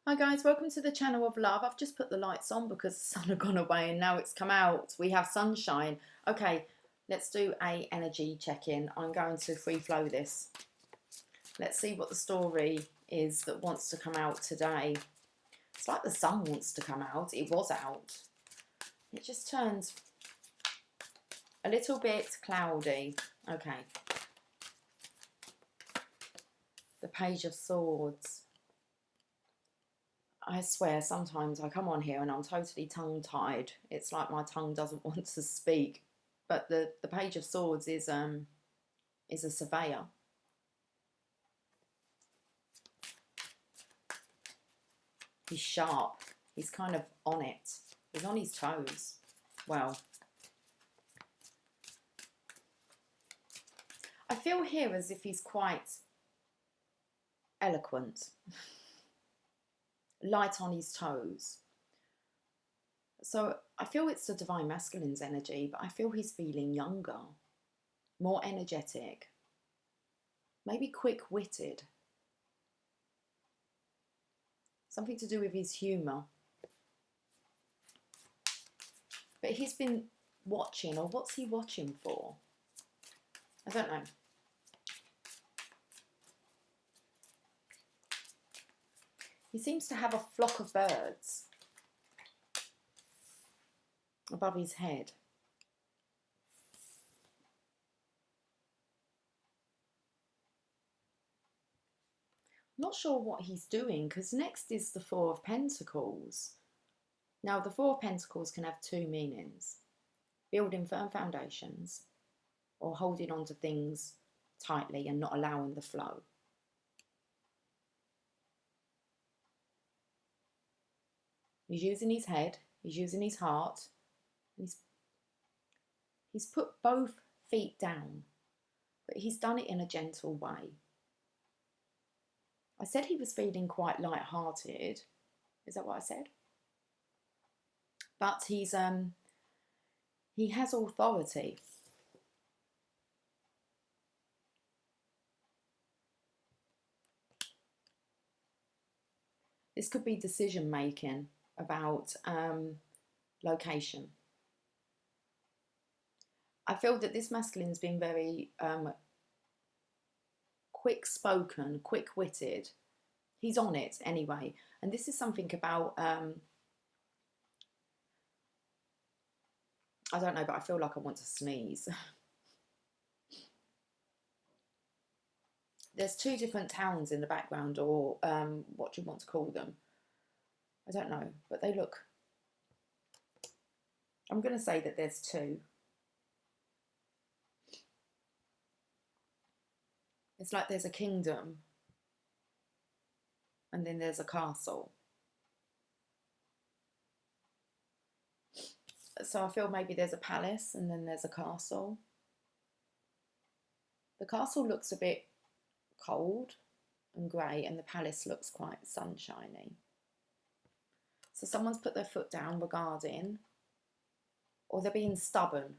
Hi guys, welcome to the channel of love. I've just put the lights on because the sun had gone away and now it's come out. We have sunshine. Okay, let's do a energy check-in. I'm going to free flow this. Let's see what the story is that wants to come out today. It's like the sun wants to come out. It was out. It just turns a little bit cloudy. Okay. The Page of Swords. I swear sometimes I come on here and I'm totally tongue-tied. It's like my tongue doesn't want to speak. But the Page of Swords is a surveyor. He's sharp. He's kind of on it. He's on his toes. Well, I feel here as if he's quite eloquent. Light on his toes. So I feel it's the Divine Masculine's energy, but I feel he's feeling younger, more energetic, maybe quick-witted. Something to do with his humour. But he's been watching, or what's he watching for? I don't know. He seems to have a flock of birds above his head. I'm not sure what he's doing, because next is the Four of Pentacles. Now, the Four of Pentacles can have two meanings. Building firm foundations or holding on to things tightly and not allowing the flow. He's using his head, he's using his heart, and he's put both feet down, but he's done it in a gentle way. I said he was feeling quite light-hearted. Is that what I said? But he has authority. This could be decision making about location. I feel that this masculine's been very quick-spoken, quick-witted. He's on it anyway. And this is something about, I don't know, but I feel like I want to sneeze. There's two different towns in the background, or what do you want to call them? I don't know, but they look... I'm going to say that there's two. It's like there's a kingdom and then there's a castle. So I feel maybe there's a palace and then there's a castle. The castle looks a bit cold and grey, and the palace looks quite sunshiny. So someone's put their foot down regarding, or they're being stubborn.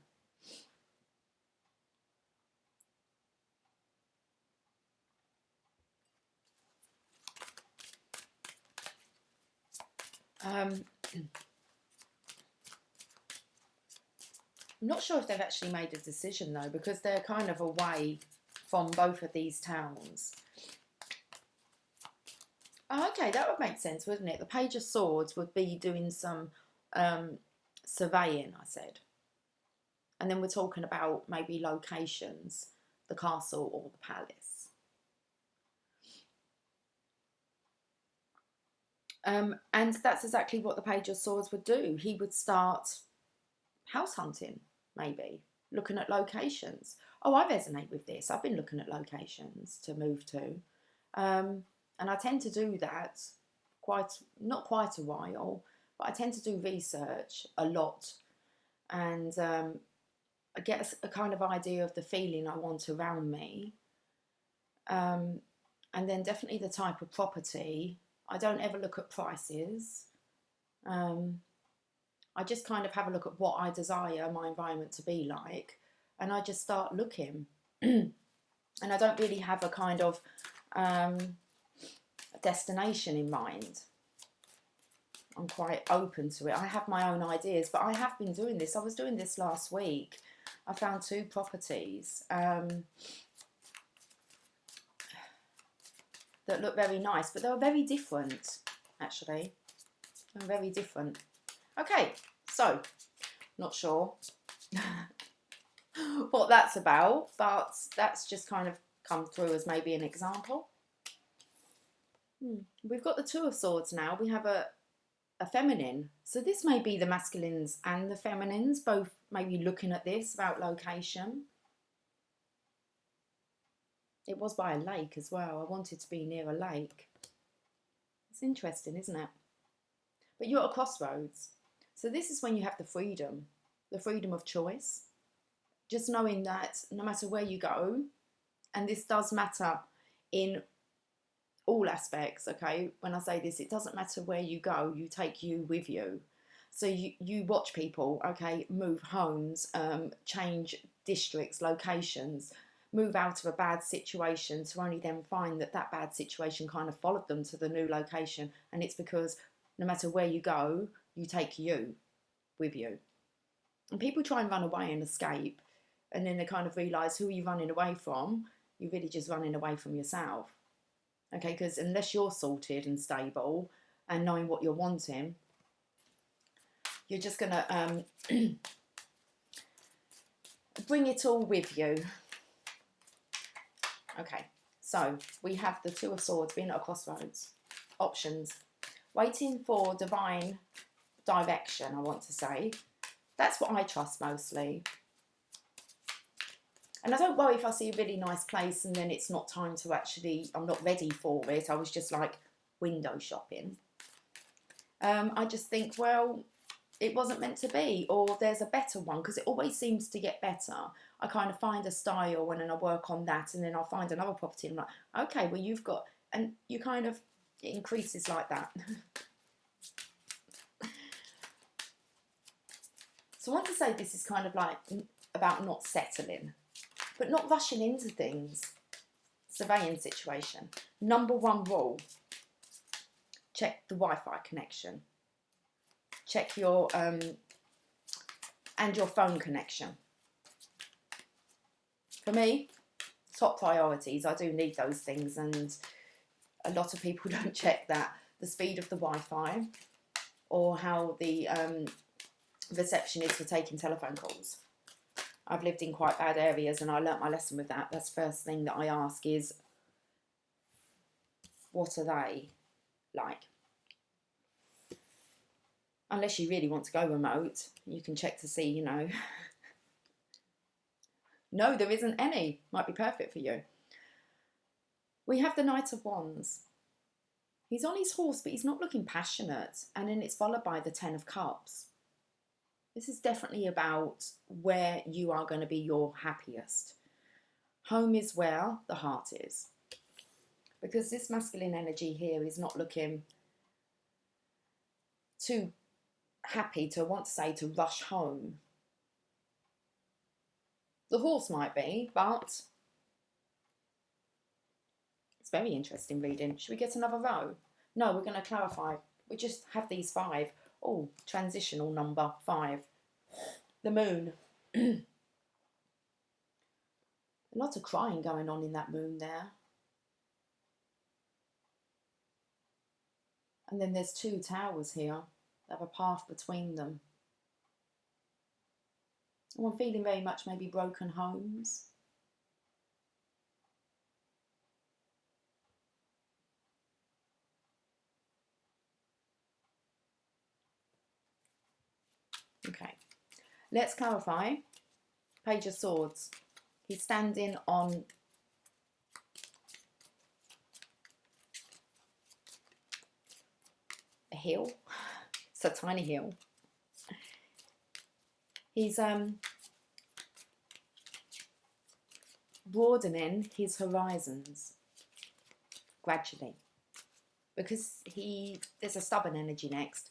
I'm not sure if they've actually made a decision though, because they're kind of away from both of these towns. Oh, okay, that would make sense, wouldn't it? The Page of Swords would be doing some surveying, I said. And then we're talking about maybe locations, the castle or the palace. And that's exactly what the Page of Swords would do. He would start house hunting, maybe, looking at locations. Oh, I resonate with this. I've been looking at locations to move to. And I tend to do that not quite a while, but I tend to do research a lot. And I get a kind of idea of the feeling I want around me. And then definitely the type of property. I don't ever look at prices. I just kind of have a look at what I desire my environment to be like, and I just start looking. And I don't really have a kind of destination in mind. I'm quite open to it. I have my own ideas, but I have been doing this. I was doing this last week. I found 2 properties that look very nice, but they were very different, actually. They're very different. Okay, so, not sure what that's about, but that's just kind of come through as maybe an example. We've got the 2 of Swords now. We have a feminine. So this may be the masculines and the feminines, both maybe looking at this about location. It was by a lake as well. I wanted to be near a lake. It's interesting, isn't it? But you're at a crossroads. So this is when you have the freedom of choice. Just knowing that no matter where you go, and this does matter in all aspects, okay? When I say this, it doesn't matter where you go, you take you with you. So you watch people, okay, move homes, change districts, locations, move out of a bad situation to only then find that that bad situation kind of followed them to the new location. And it's because no matter where you go, you take you with you. And people try and run away and escape, and then they kind of realise, who are you running away from? You're really just running away from yourself. Okay, because unless you're sorted and stable and knowing what you're wanting, you're just going to bring it all with you. Okay, so we have the 2 of Swords being at a crossroads. Options. Waiting for divine direction, I want to say. That's what I trust mostly. And I don't worry if I see a really nice place and then it's not time to actually, I'm not ready for it. I was just like window shopping. I just think, well, it wasn't meant to be, or there's a better one, because it always seems to get better. I kind of find a style and then I work on that, and then I'll find another property and I'm like, okay, well, you've got, and you kind of, it increases like that. So I want to say this is kind of like about not settling, but not rushing into things. Surveying situation. Number 1 rule. Check the Wi-Fi connection. Check your, and your phone connection. For me, top priorities. I do need those things, and a lot of people don't check that. The speed of the Wi-Fi, or how the reception is for taking telephone calls. I've lived in quite bad areas and I learnt my lesson with that. That's the first thing that I ask is, what are they like? Unless you really want to go remote, you can check to see, you know. No, there isn't any. Might be perfect for you. We have the Knight of Wands. He's on his horse, but he's not looking passionate. And then it's followed by the 10 of Cups. This is definitely about where you are going to be your happiest. Home is where the heart is. Because this masculine energy here is not looking too happy to want to say to rush home. The horse might be, but it's very interesting reading. Should we get another row? No, we're going to clarify. We just have these 5. Oh, transitional number 5. The moon. A lot of crying going on in that moon there. And then there's 2 towers here that have a path between them. Oh, I'm feeling very much maybe broken homes. Okay, let's clarify. Page of Swords. He's standing on a hill. It's a tiny hill. He's broadening his horizons gradually, because there's a stubborn energy next.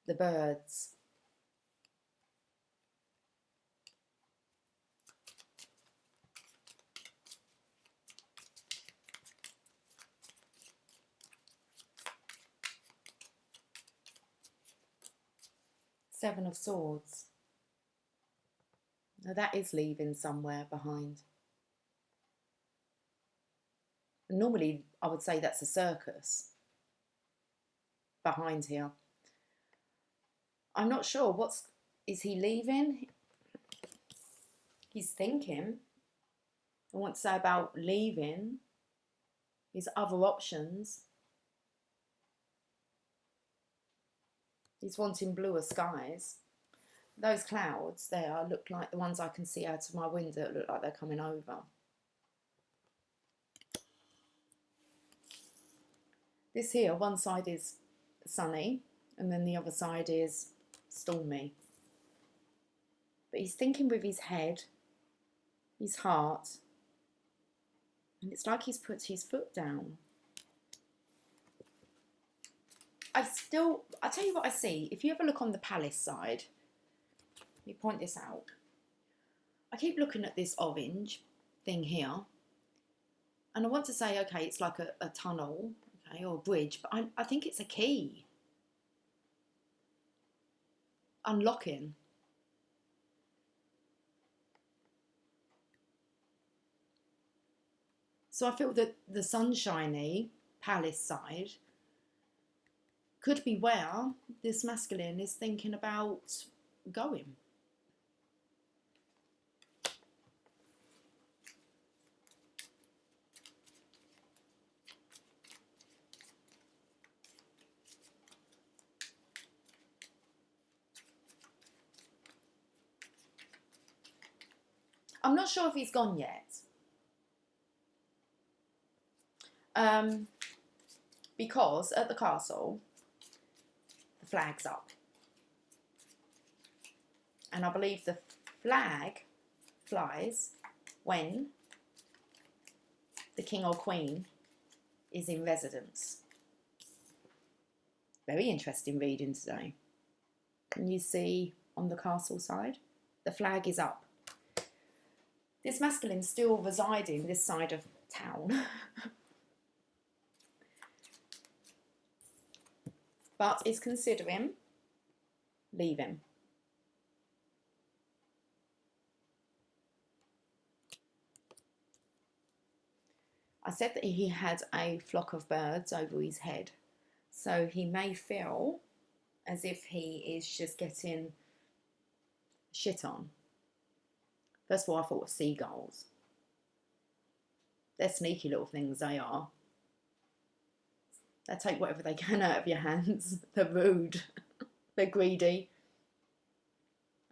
The birds. Seven of Swords. Now that is leaving somewhere behind. And normally I would say that's a circus behind here. I'm not sure. Is he leaving? He's thinking. I want to say about leaving. His other options. He's wanting bluer skies. Those clouds there look like the ones I can see out of my window that look like they're coming over. This here, one side is sunny and then the other side is stormy. But he's thinking with his head, his heart, and it's like he's put his foot down. I'll tell you what I see. If you ever look on the palace side, let me point this out. I keep looking at this orange thing here, and I want to say, okay, it's like a tunnel, okay, or a bridge, but I think it's a key. Unlocking. So I feel that the sunshiny palace side could be where this masculine is thinking about going. I'm not sure if he's gone yet. Because at the castle, the flag's up. And I believe the flag flies when the king or queen is in residence. Very interesting reading today. Can you see on the castle side? The flag is up. This masculine still residing this side of town. But is considering leaving. I said that he had a flock of birds over his head, so he may feel as if he is just getting shit on. First of all, I thought of seagulls. They're sneaky little things, they are. They take whatever they can out of your hands. They're rude. They're greedy.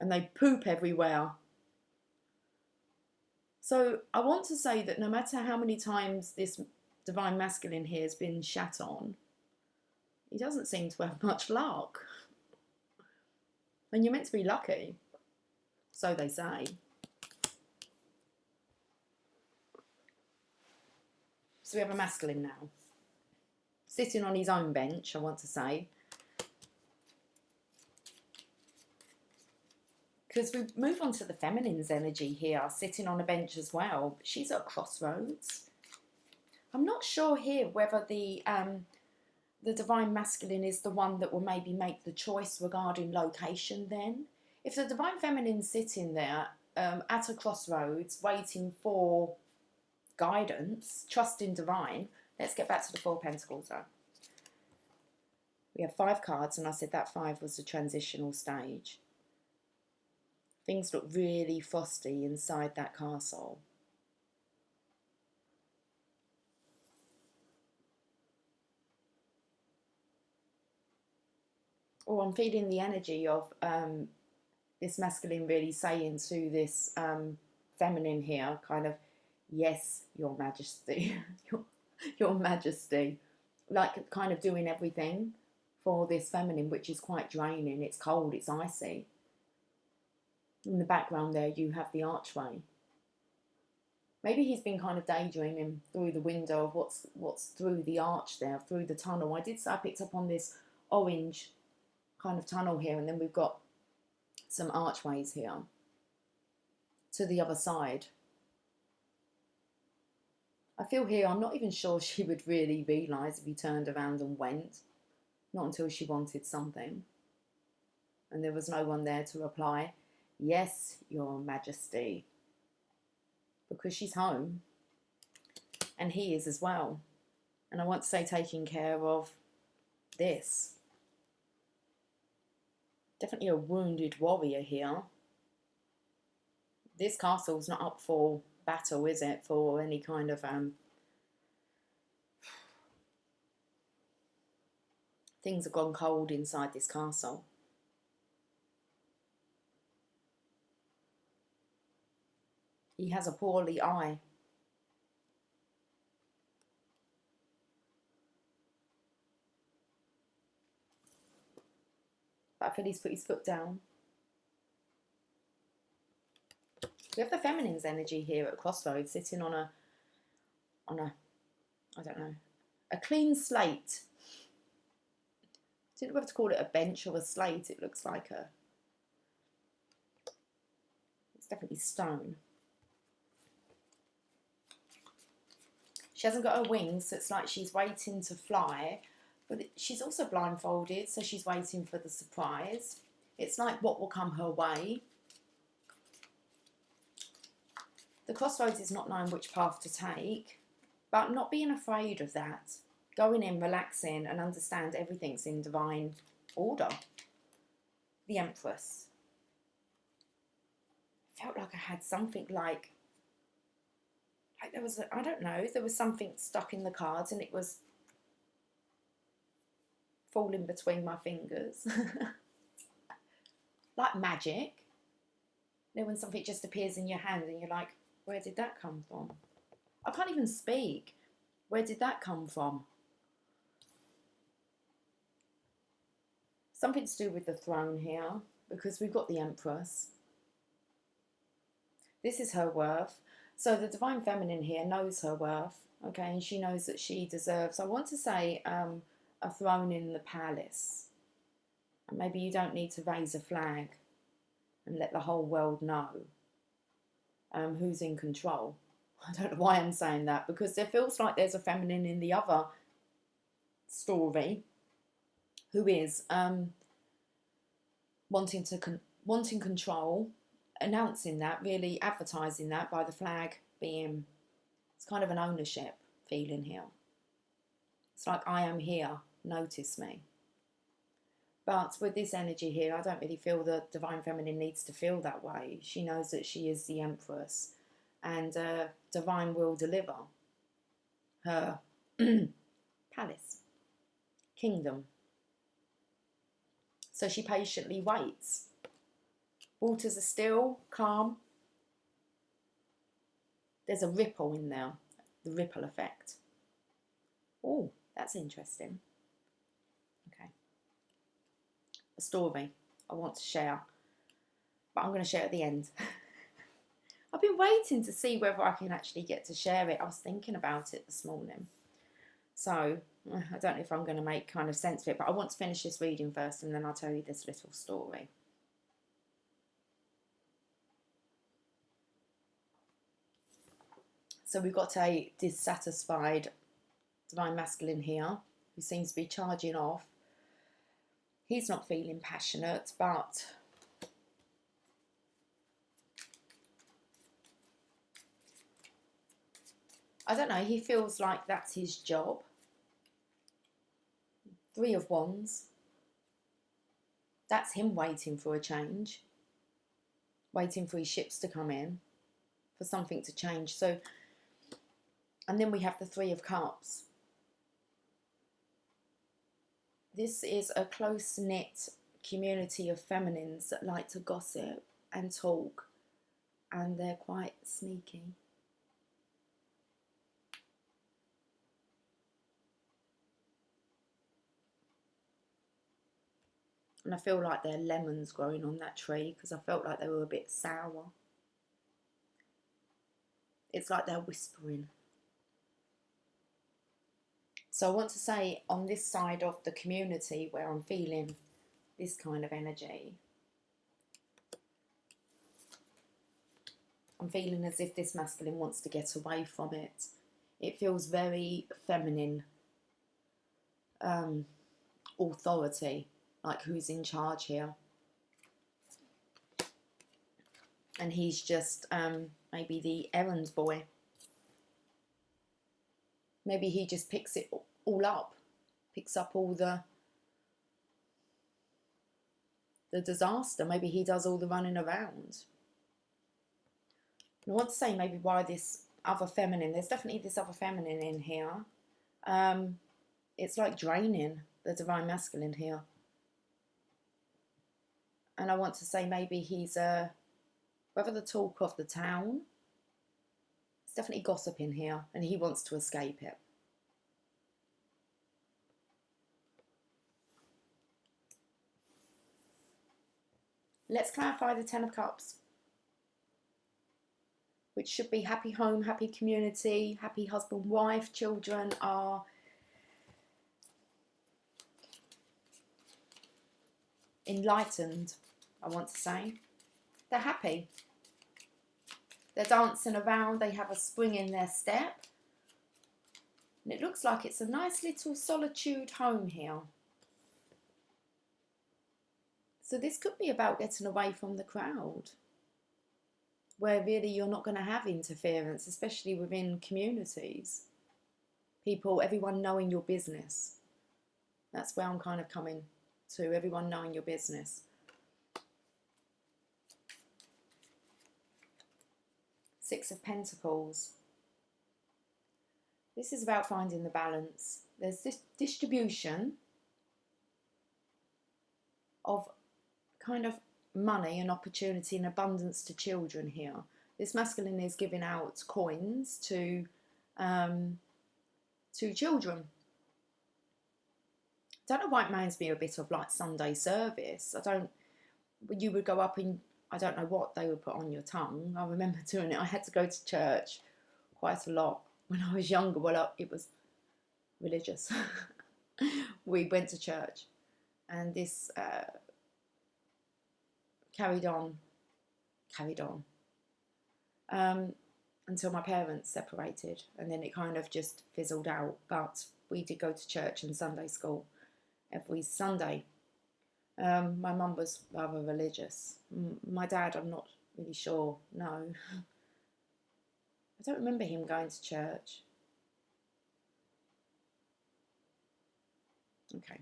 And they poop everywhere. So I want to say that no matter how many times this divine masculine here has been shat on, he doesn't seem to have much luck. And you're meant to be lucky. So they say. So we have a masculine now. Sitting on his own bench, I want to say. Because we move on to the feminine's energy here, sitting on a bench as well. She's at a crossroads. I'm not sure here whether the divine masculine is the one that will maybe make the choice regarding location then. If the divine feminine's sitting there at a crossroads, waiting for guidance, trusting divine. Let's get back to the Four of Pentacles though. We have 5 cards, and I said that 5 was the transitional stage. Things look really frosty inside that castle. Oh, I'm feeling the energy of this masculine really saying to this feminine here, kind of, yes, your majesty, your majesty, like kind of doing everything for this feminine, which is quite draining. It's cold, it's icy. In the background there you have the archway. Maybe he's been kind of daydreaming through the window of what's through the arch there, through the tunnel. I picked up on this orange kind of tunnel here, and then we've got some archways here to the other side. I feel here, I'm not even sure she would really realise if he turned around and went. Not until she wanted something. And there was no one there to reply, yes, Your Majesty. Because she's home. And he is as well. And I want to say taking care of this. Definitely a wounded warrior here. This castle's not up for battle, is it? For any kind of things have gone cold inside this castle. He has a poorly eye. But I feel he's put his foot down. We have the feminine's energy here at Crossroads, sitting on a, I don't know, a clean slate. I don't know whether to call it a bench or a slate. It looks like it's definitely stone. She hasn't got her wings, so it's like she's waiting to fly. But she's also blindfolded, so she's waiting for the surprise. It's like what will come her way. The Crossroads is not knowing which path to take, but not being afraid of that. Going in, relaxing, and understand everything's in divine order. The Empress. Felt like I had something like there was, I don't know, there was something stuck in the cards and it was falling between my fingers. Like magic. You know, when something just appears in your hand and you're like, where did that come from? I can't even speak. Where did that come from? Something to do with the throne here, because we've got the Empress. This is her worth. So the Divine Feminine here knows her worth, okay, and she knows that she deserves, I want to say, a throne in the palace. And maybe you don't need to raise a flag and let the whole world know who's in control. I don't know why I'm saying that, because there feels like there's a feminine in the other story who is wanting control, announcing that, really advertising that by the flag being, it's kind of an ownership feeling here. It's like, I am here, notice me. But with this energy here, I don't really feel the Divine Feminine needs to feel that way. She knows that she is the Empress, and Divine will deliver her palace, kingdom. So she patiently waits. Waters are still, calm. There's a ripple in there, the ripple effect. Oh, that's interesting. Okay. A story I want to share, but I'm going to share at the end. I've been waiting to see whether I can actually get to share it. I was thinking about it this morning. So, I don't know if I'm going to make kind of sense of it, but I want to finish this reading first and then I'll tell you this little story. So we've got a dissatisfied Divine Masculine here who seems to be charging off. He's not feeling passionate, but I don't know, he feels like that's his job. Three of Wands. That's him waiting for a change. Waiting for his ships to come in. For something to change. So, and then we have the Three of Cups. This is a close-knit community of feminines that like to gossip and talk. And they're quite sneaky. And I feel like there are lemons growing on that tree because I felt like they were a bit sour. It's like they're whispering. So I want to say on this side of the community where I'm feeling this kind of energy, I'm feeling as if this masculine wants to get away from it. It feels very feminine, authority. Like, who's in charge here? and he's just maybe the errand boy. Maybe he just picks it all up, picks up all the disaster. Maybe he does all the running around. I want to say maybe why this other feminine, there's definitely this other feminine in here. It's like draining the divine masculine here. And I want to say maybe he's whether the talk of the town, it's definitely gossip in here, and he wants to escape it. Let's clarify the Ten of Cups, which should be happy home, happy community, happy husband, wife, children are enlightened, I want to say. They're happy. They're dancing around, they have a spring in their step. And it looks like it's a nice little solitude home here. So this could be about getting away from the crowd, where really you're not going to have interference, especially within communities. People, everyone knowing your business. That's where I'm kind of coming to, everyone knowing your business. Six of Pentacles. This is about finding the balance. There's this distribution of kind of money and opportunity and abundance to children here. This masculine is giving out coins to children. I don't know why it reminds me a bit of like Sunday service. You would go up and I don't know what they would put on your tongue. I remember doing it. I had to go to church quite a lot when I was younger. Well, it was religious. We went to church, and this carried on until my parents separated, and then it kind of just fizzled out. But we did go to church and Sunday school every Sunday. My mum was rather religious. My dad, I'm not really sure. No. I don't remember him going to church. Okay.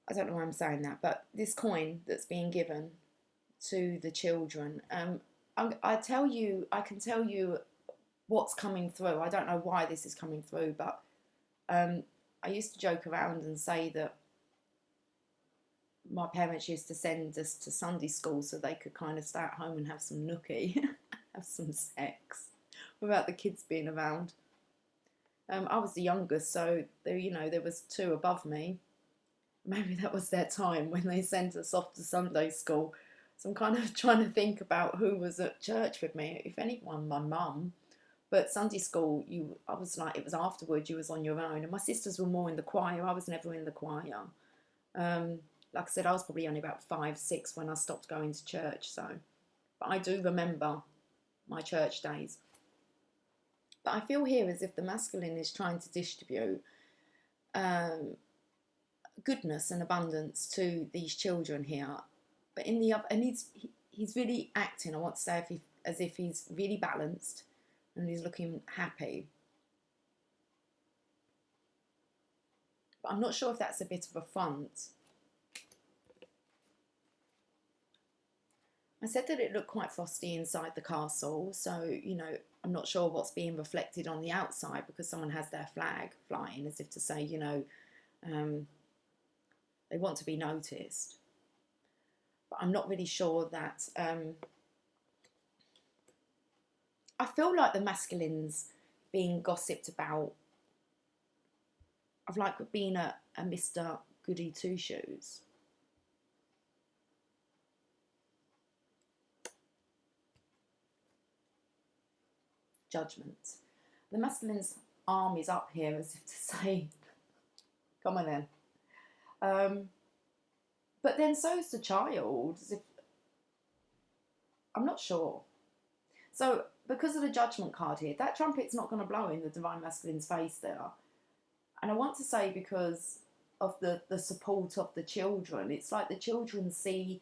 I don't know why I'm saying that, but this coin that's being given to the children, I can tell you what's coming through. I don't know why this is coming through, but I used to joke around and say that my parents used to send us to Sunday school so they could kind of stay at home and have some nookie, have some sex, without the kids being around. I was the youngest, so there was two above me. Maybe that was their time when they sent us off to Sunday school. So I'm kind of trying to think about who was at church with me. If anyone, my mum. But Sunday school, I was like, it was afterwards, you was on your own. And my sisters were more in the choir. I was never in the choir. Like I said, I was probably only about 5, 6 when I stopped going to church. But I do remember my church days. But I feel here as if the masculine is trying to distribute goodness and abundance to these children here. But in the other, and he's really acting, I want to say, as if he's really balanced and he's looking happy. But I'm not sure if that's a bit of a front. I said that it looked quite frosty inside the castle, so, I'm not sure what's being reflected on the outside because someone has their flag flying as if to say, they want to be noticed. But I'm not really sure that... I feel like the masculine's being gossiped about of like being a Mr. Goody Two-Shoes. Judgment. The masculine's arm is up here as if to say, come on then. But then so is the child, as if, I'm not sure. So because of the judgment card here, that trumpet's not going to blow in the divine masculine's face there. And I want to say because of the support of the children, it's like the children see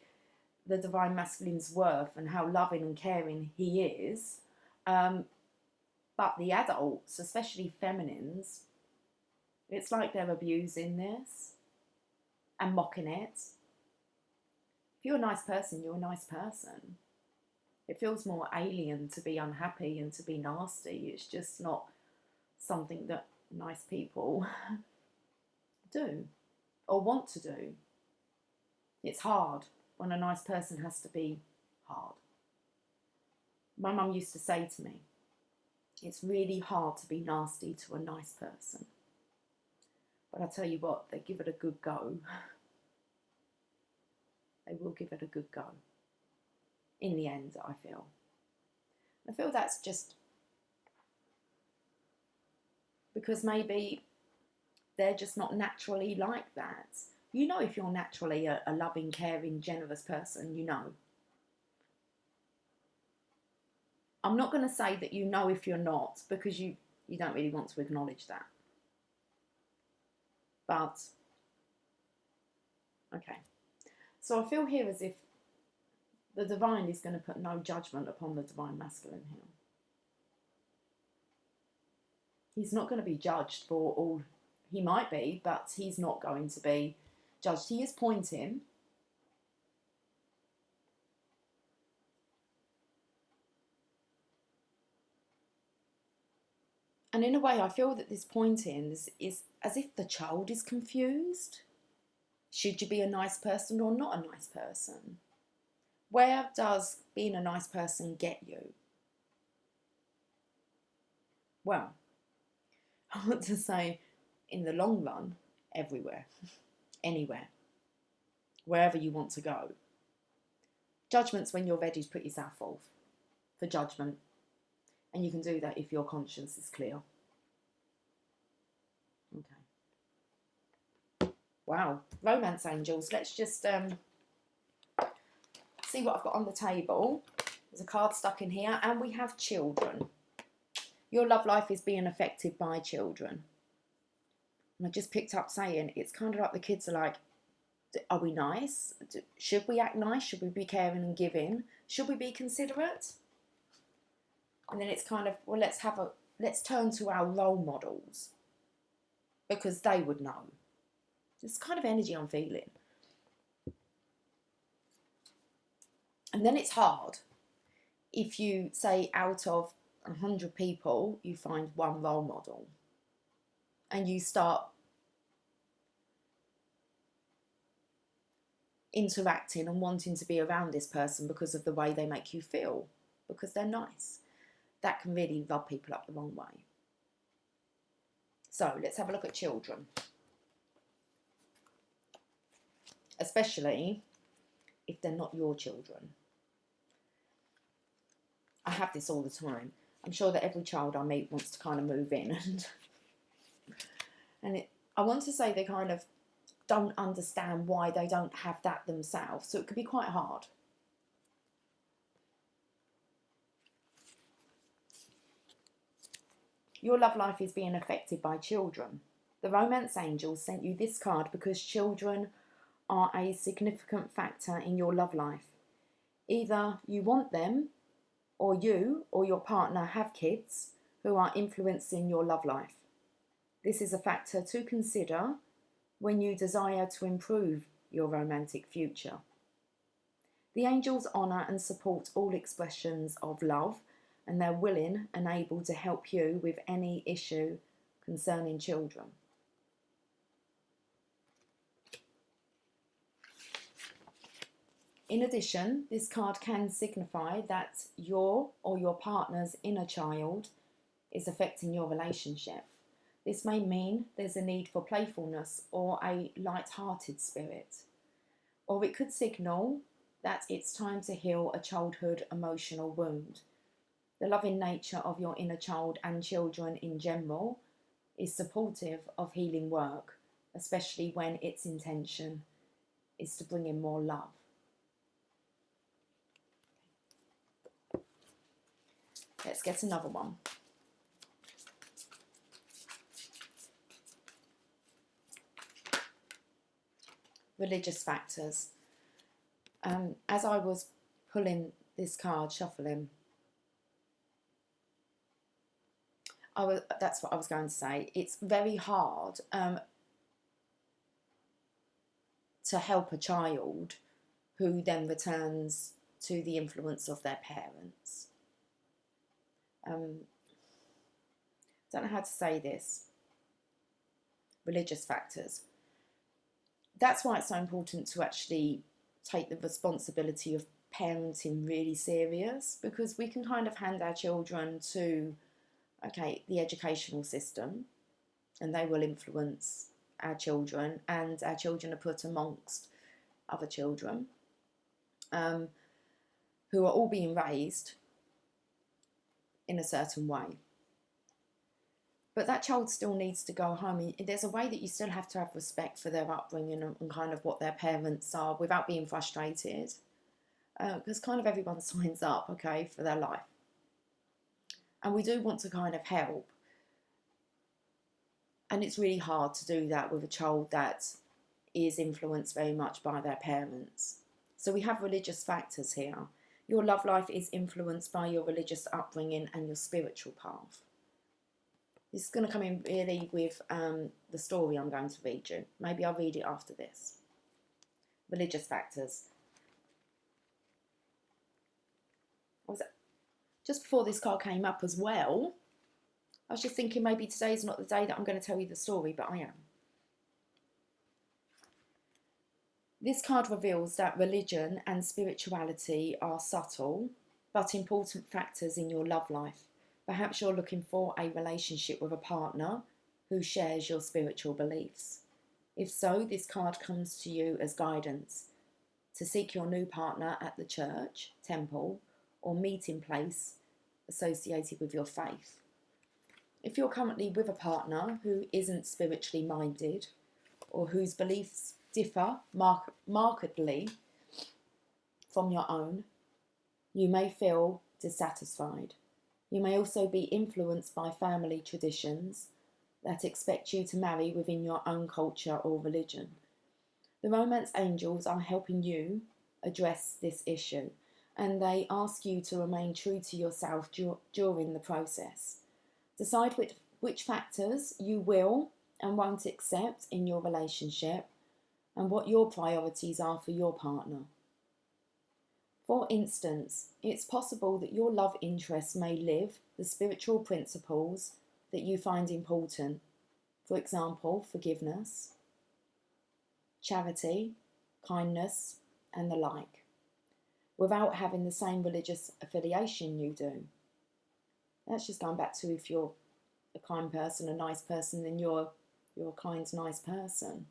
the divine masculine's worth and how loving and caring he is. But the adults, especially feminines, it's like they're abusing this and mocking it. If you're a nice person, you're a nice person. It feels more alien to be unhappy and to be nasty. It's just not something that nice people do or want to do. It's hard when a nice person has to be hard. My mum used to say to me, it's really hard to be nasty to a nice person. But I tell you what, they give it a good go. They will give it a good go. In the end, I feel. I feel that's just because maybe they're just not naturally like that. You know if you're naturally a loving, caring, generous person, you know. I'm not going to say that you know if you're not, because you don't really want to acknowledge that. But, okay. So I feel here as if the divine is going to put no judgment upon the divine masculine here. He's not going to be judged for all, he might be, but he's not going to be judged. He is pointing. And in a way, I feel that this pointing is as if the child is confused. Should you be a nice person or not a nice person? Where does being a nice person get you? Well, I want to say, in the long run, everywhere, anywhere, wherever you want to go. Judgment's when you're ready to put yourself forth for judgment. And you can do that if your conscience is clear. Okay. Wow, romance angels. Let's just see what I've got on the table. There's a card stuck in here, and we have children. Your love life is being affected by children. And I just picked up saying, it's kind of like the kids are like, are we nice? Should we act nice? Should we be caring and giving? Should we be considerate? And then it's kind of, well, let's turn to our role models, because they would know. It's kind of energy I'm feeling. And then it's hard if you say out of 100 people, you find one role model and you start interacting and wanting to be around this person because of the way they make you feel, because they're nice. That can really rub people up the wrong way. So let's have a look at children. Especially if they're not your children. I have this all the time. I'm sure that every child I meet wants to kind of move in. I want to say they kind of don't understand why they don't have that themselves. So it could be quite hard. Your love life is being affected by children. The romance angels sent you this card because children are a significant factor in your love life. Either you want them, or you or your partner have kids who are influencing your love life. This is a factor to consider when you desire to improve your romantic future. The angels honour and support all expressions of love, and they're willing and able to help you with any issue concerning children. In addition, this card can signify that your or your partner's inner child is affecting your relationship. This may mean there's a need for playfulness or a light-hearted spirit. Or it could signal that it's time to heal a childhood emotional wound. The loving nature of your inner child and children in general is supportive of healing work, especially when its intention is to bring in more love. Let's get another one. Religious factors. As I was pulling this card, shuffling, that's what I was going to say. It's very hard to help a child who then returns to the influence of their parents. Don't know how to say this. Religious factors. That's why it's so important to actually take the responsibility of parenting really serious, because we can kind of hand our children to, okay, the educational system, and they will influence our children, and our children are put amongst other children who are all being raised in a certain way. But that child still needs to go home. There's a way that you still have to have respect for their upbringing and kind of what their parents are without being frustrated. Because kind of everyone signs up, okay, for their life. And we do want to kind of help. And it's really hard to do that with a child that is influenced very much by their parents. So we have religious factors here. Your love life is influenced by your religious upbringing and your spiritual path. This is going to come in really with the story I'm going to read you. Maybe I'll read it after this. Religious factors. Just before this card came up as well, I was just thinking maybe today's not the day that I'm going to tell you the story, but I am. This card reveals that religion and spirituality are subtle but important factors in your love life. Perhaps you're looking for a relationship with a partner who shares your spiritual beliefs. If so, this card comes to you as guidance to seek your new partner at the church, temple, or meeting place associated with your faith. If you're currently with a partner who isn't spiritually minded or whose beliefs differ markedly from your own, you may feel dissatisfied. You may also be influenced by family traditions that expect you to marry within your own culture or religion. The romance angels are helping you address this issue, and they ask you to remain true to yourself during the process. Decide which factors you will and won't accept in your relationship and what your priorities are for your partner. For instance, it's possible that your love interest may live the spiritual principles that you find important. For example, forgiveness, charity, kindness, and the like, without having the same religious affiliation you do. That's just going back to if you're a kind person, a nice person, then you're a kind, nice person.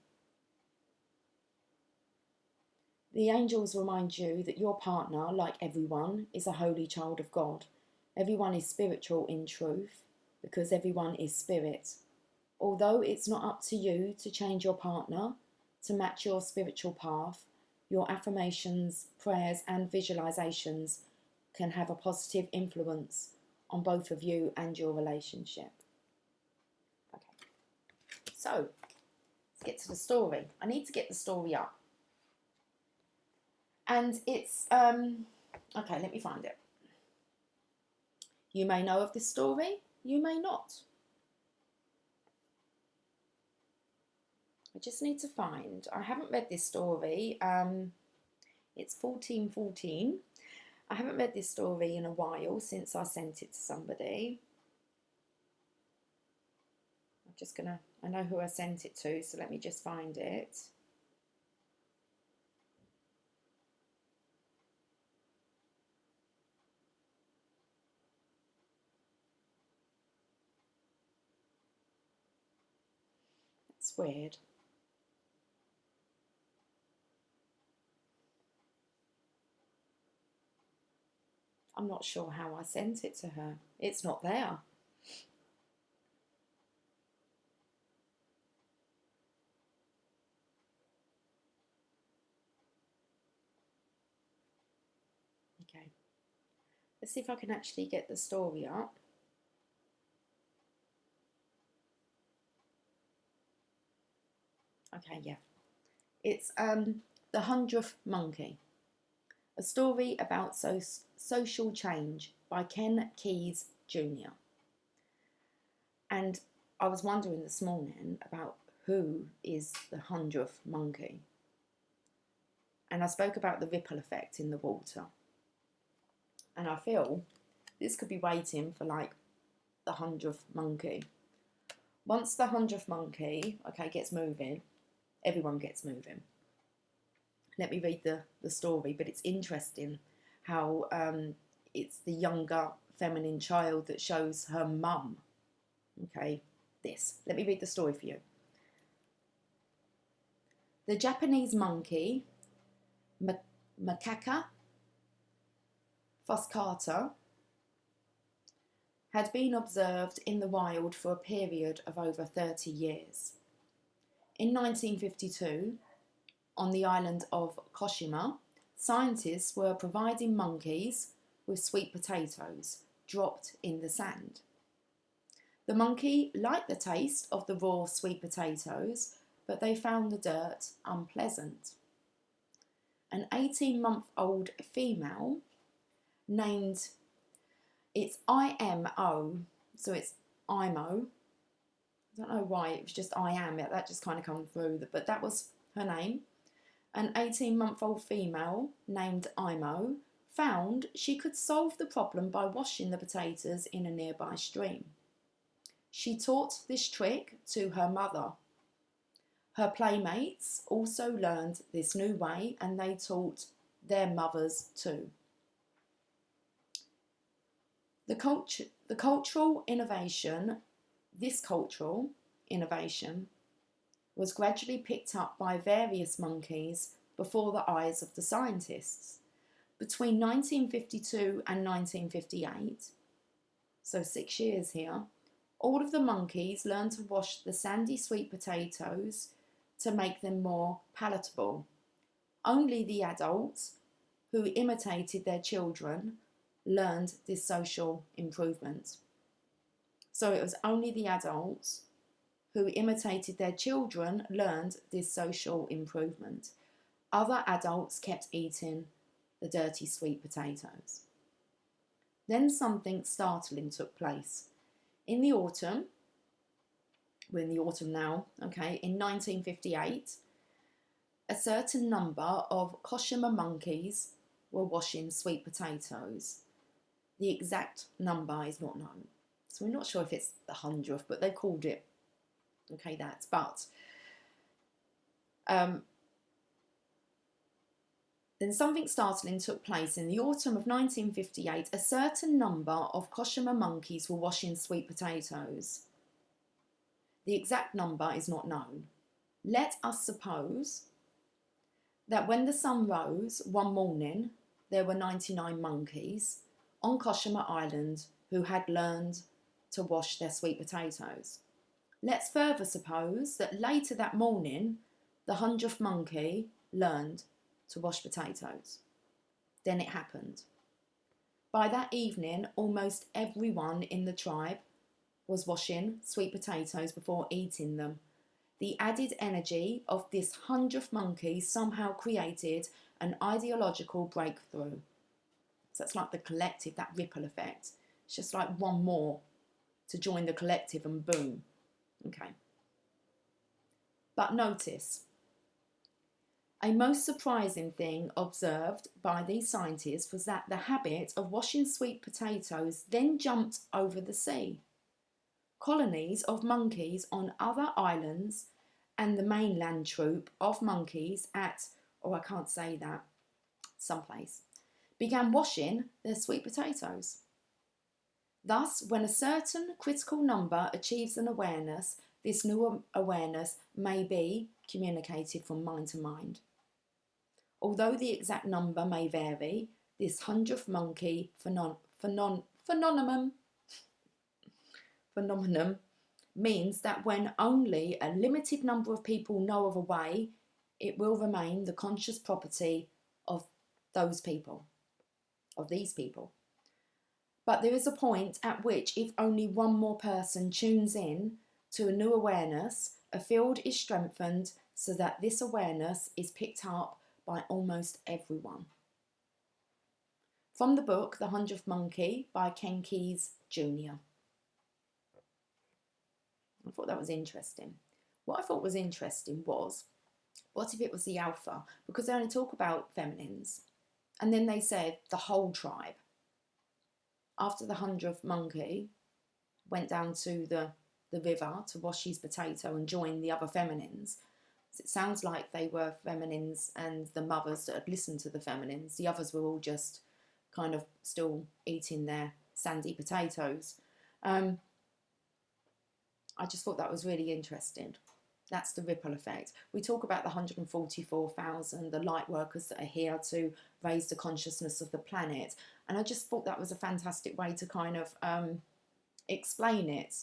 The angels remind you that your partner, like everyone, is a holy child of God. Everyone is spiritual in truth, because everyone is spirit. Although it's not up to you to change your partner to match your spiritual path, your affirmations, prayers, and visualizations can have a positive influence on both of you and your relationship. Okay, so let's get to the story. I need to get the story up. And it's, okay, let me find it. You may know of this story, you may not. I just need to find, I haven't read this story, it's 1414. I haven't read this story in a while since I sent it to somebody. I'm just gonna, I know who I sent it to, so let me just find it. It's weird. I'm not sure how I sent it to her. It's not there. Okay. Let's see if I can actually get the story up. Okay, yeah. It's the 100th monkey. A story about social change by Ken Keyes Jr. And I was wondering this morning about who is the 100th monkey. And I spoke about the ripple effect in the water. And I feel this could be waiting for like the 100th monkey. Once the 100th monkey, okay, gets moving, everyone gets moving. Let me read the story, but it's interesting how it's the younger feminine child that shows her mum. Okay, this. Let me read the story for you. The Japanese monkey, Macaca fuscata, had been observed in the wild for a period of over 30 years. In 1952, on the island of Koshima, scientists were providing monkeys with sweet potatoes dropped in the sand. The monkey liked the taste of the raw sweet potatoes, but they found the dirt unpleasant. An 18-month-old female named, it's IMO, so it's IMO. I don't know why, it was just I am, that just kind of come through, but that was her name. An 18-month-old female named IMO found she could solve the problem by washing the potatoes in a nearby stream. She taught this trick to her mother. Her playmates also learned this new way, and they taught their mothers too. This cultural innovation was gradually picked up by various monkeys before the eyes of the scientists. Between 1952 and 1958, so 6 years here, all of the monkeys learned to wash the sandy sweet potatoes to make them more palatable. Only the adults, who imitated their children, learned this social improvement. So it was only the adults who imitated their children learned this social improvement. Other adults kept eating the dirty sweet potatoes. Then something startling took place. In the autumn, we're in the autumn now, okay, in 1958, a certain number of Koshima monkeys were washing sweet potatoes. The exact number is not known. So we're not sure if it's the 100th, but they've called it, okay, that. But then something startling took place. In the autumn of 1958, a certain number of Koshima monkeys were washing sweet potatoes. The exact number is not known. Let us suppose that when the sun rose one morning, there were 99 monkeys on Koshima Island who had learned to wash their sweet potatoes. Let's further suppose that later that morning, the 100th monkey learned to wash potatoes. Then it happened. By that evening, almost everyone in the tribe was washing sweet potatoes before eating them. The added energy of this 100th monkey somehow created an ideological breakthrough. So it's like the collective, that ripple effect. It's just like one more to join the collective and boom. Okay. But notice, a most surprising thing observed by these scientists was that the habit of washing sweet potatoes then jumped over the sea. Colonies of monkeys on other islands and the mainland troop of monkeys at, I can't say that, someplace, began washing their sweet potatoes. Thus, when a certain critical number achieves an awareness, this new awareness may be communicated from mind to mind. Although the exact number may vary, this 100th monkey phenomenon means that when only a limited number of people know of a way, it will remain the conscious property of those people, of these people. But there is a point at which if only one more person tunes in to a new awareness, a field is strengthened so that this awareness is picked up by almost everyone. From the book The 100th Monkey by Ken Keyes Jr. I thought that was interesting. What I thought was interesting was, what if it was the alpha? Because they only talk about feminines. And then they said the whole tribe. After the 100th monkey went down to the river to wash his potato and join the other feminines, it sounds like they were feminines and the mothers that had listened to the feminines. The others were all just kind of still eating their sandy potatoes. I just thought that was really interesting. That's the ripple effect. We talk about the 144,000, the light workers that are here to raise the consciousness of the planet. And I just thought that was a fantastic way to kind of explain it.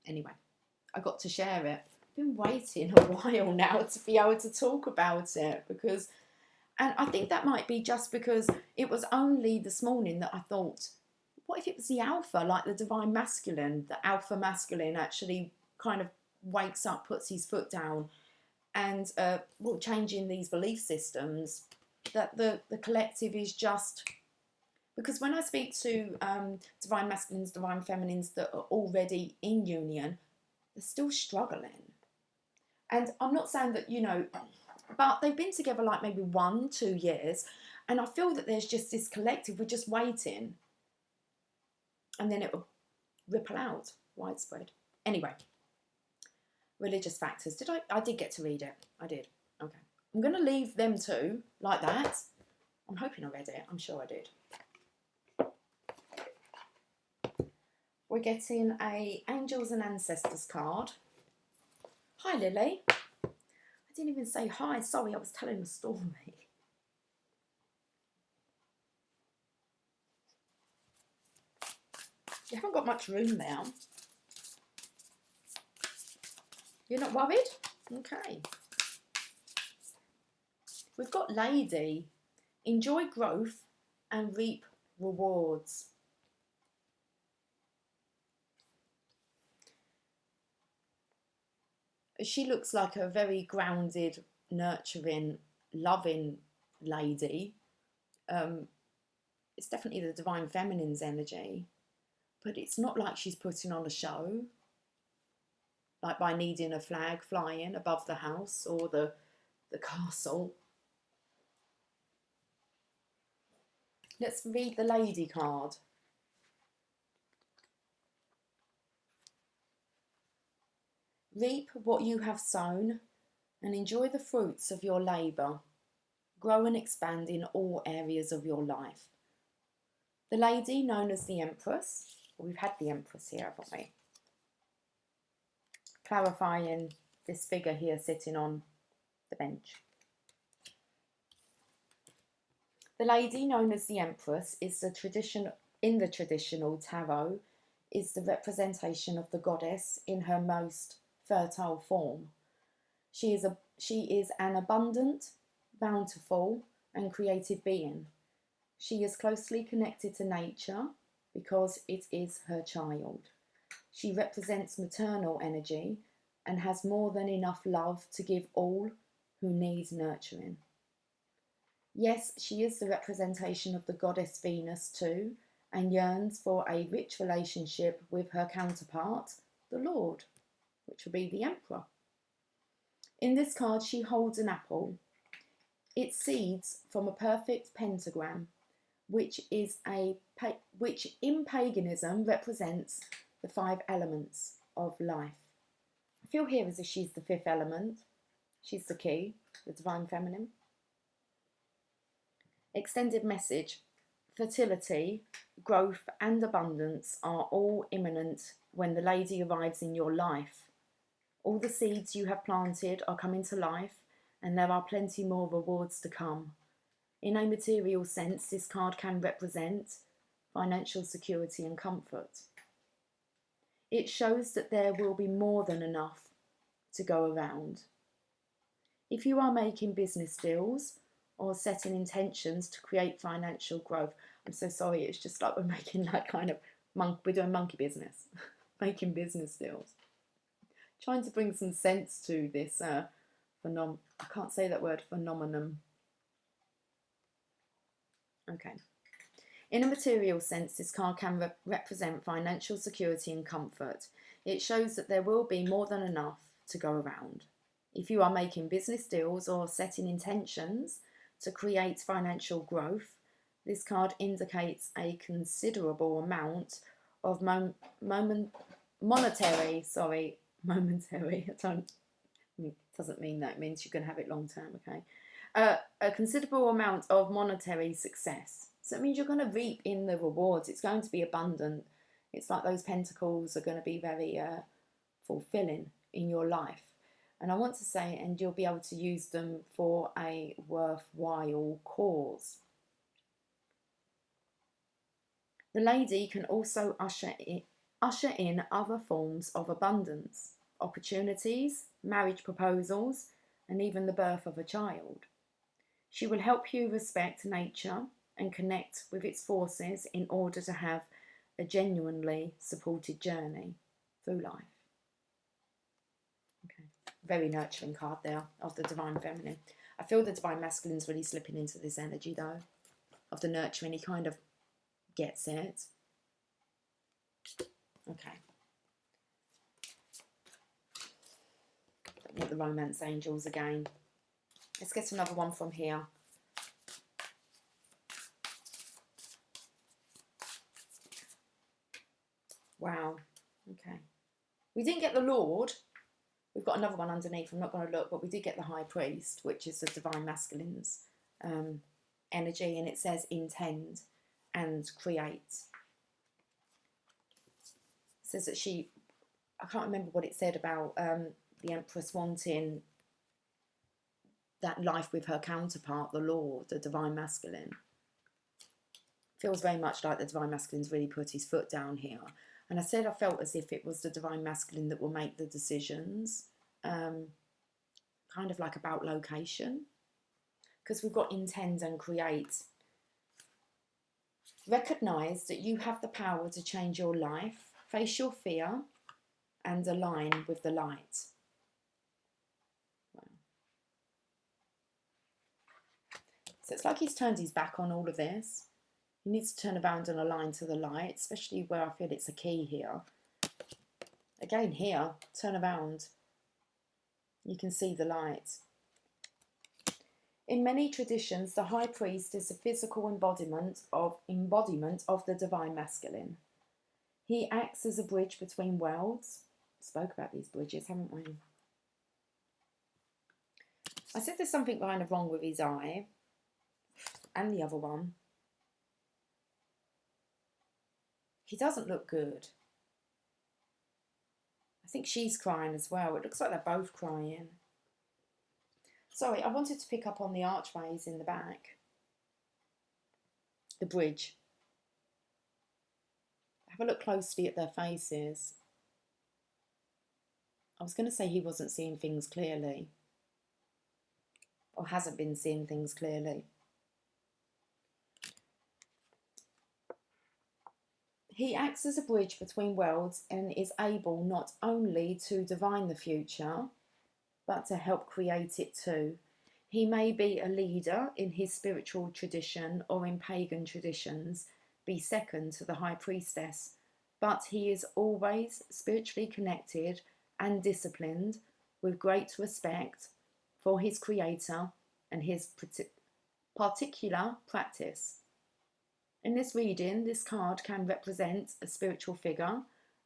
Anyway, I got to share it. I've been waiting a while now to be able to talk about it because, and I think that might be just because it was only this morning that I thought, what if it was the alpha, like the divine masculine, the alpha masculine actually kind of wakes up, puts his foot down and changing these belief systems, that the collective is just, because when I speak to divine masculines, divine feminines that are already in union, they're still struggling. And I'm not saying that, you know, but they've been together like maybe 1-2 years, and I feel that there's just this collective, we're just waiting, and then it will ripple out, widespread. Anyway, religious factors. I did get to read it. I did. Okay. I'm going to leave them two like that. I'm hoping I read it. I'm sure I did. We're getting a Angels and Ancestors card. Hi, Lily. I didn't even say hi. Sorry, I was telling a story. You haven't got much room now. You're not worried? Okay. We've got Lady. Enjoy growth and reap rewards. She looks like a very grounded, nurturing, loving lady. It's definitely the divine feminine's energy, but it's not like she's putting on a show, like by needing a flag flying above the house or the castle. Let's read the lady card. Reap what you have sown and enjoy the fruits of your labour. Grow and expand in all areas of your life. The lady known as the Empress, we've had the Empress here, haven't we? Clarifying this figure here sitting on the bench. The lady known as the Empress is the in the traditional tarot is the representation of the goddess in her most fertile form. She is an abundant, bountiful and creative being. She is closely connected to nature because it is her child. She represents maternal energy and has more than enough love to give all who need nurturing. Yes, she is the representation of the goddess Venus too, and yearns for a rich relationship with her counterpart, the Lord, which will be the Emperor. In this card, she holds an apple. It seeds from a perfect pentagram, which in paganism represents the 5 elements of life. I feel here as if she's the 5th element. She's the key, the divine feminine. Extended message. Fertility, growth and abundance are all imminent when the lady arrives in your life. All the seeds you have planted are coming to life, and there are plenty more rewards to come. In a material sense, this card can represent financial security and comfort. It shows that there will be more than enough to go around. If you are making business deals or setting intentions to create financial growth, I'm so sorry, it's just like we're making that kind of, we're doing monkey business, making business deals. Trying to bring some sense to this I can't say that word, phenomenon. Okay. In a material sense, this card can represent financial security and comfort. It shows that there will be more than enough to go around. If you are making business deals or setting intentions to create financial growth, this card indicates a considerable amount of momentary, it doesn't mean that, it means you can have it long term, okay? A considerable amount of monetary success. So it means you're going to reap in the rewards. It's going to be abundant. It's like those pentacles are going to be very fulfilling in your life. And I want to say, and you'll be able to use them for a worthwhile cause. The lady can also usher in other forms of abundance, opportunities, marriage proposals, and even the birth of a child. She will help you respect nature and connect with its forces in order to have a genuinely supported journey through life. Okay, very nurturing card there of the Divine Feminine. I feel the Divine Masculine's really slipping into this energy though, of the nurturing. He kind of gets it. Okay. Get the Romance Angels again. Let's get another one from here. Wow. Okay. We didn't get the Lord. We've got another one underneath. I'm not going to look, but we did get the High Priest, which is the Divine Masculine's energy, and it says intend and create. It says that I can't remember what it said about the Empress wanting that life with her counterpart, the Lord, the Divine Masculine. Feels very much like the Divine Masculine's really put his foot down here. And I said I felt as if it was the Divine Masculine that will make the decisions, kind of like about location. Because we've got intend and create. Recognise that you have the power to change your life, face your fear, and align with the light. Wow. So it's like he's turned his back on all of this. He needs to turn around and align to the light, especially where I feel it's a key here. Again here, turn around. You can see the light. In many traditions, the High Priest is the physical embodiment of the Divine Masculine. He acts as a bridge between worlds. Spoke about these bridges, haven't we? I said there's something kind of wrong with his eye. And the other one. He doesn't look good. I think she's crying as well. It looks like they're both crying. Sorry, I wanted to pick up on the archways in the back. The bridge. Have a look closely at their faces. I was going to say he wasn't seeing things clearly. Or hasn't been seeing things clearly. He acts as a bridge between worlds and is able not only to divine the future, but to help create it too. He may be a leader in his spiritual tradition or in pagan traditions, be second to the High Priestess, but he is always spiritually connected and disciplined with great respect for his creator and his particular practice. In this reading, this card can represent a spiritual figure,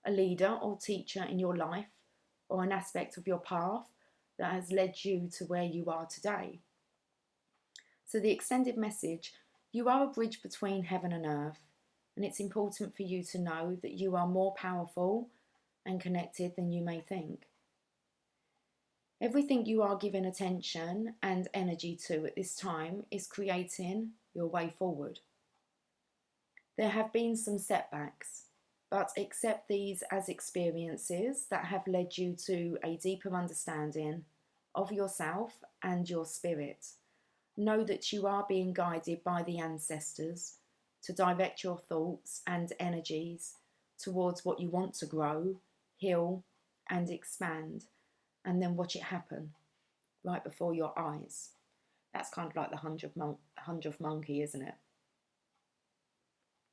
a leader or teacher in your life, or an aspect of your path that has led you to where you are today. So the extended message, you are a bridge between heaven and earth, and it's important for you to know that you are more powerful and connected than you may think. Everything you are giving attention and energy to at this time is creating your way forward. There have been some setbacks, but accept these as experiences that have led you to a deeper understanding of yourself and your spirit. Know that you are being guided by the ancestors to direct your thoughts and energies towards what you want to grow, heal, and expand, and then watch it happen right before your eyes. That's kind of like the hundredth monkey, isn't it?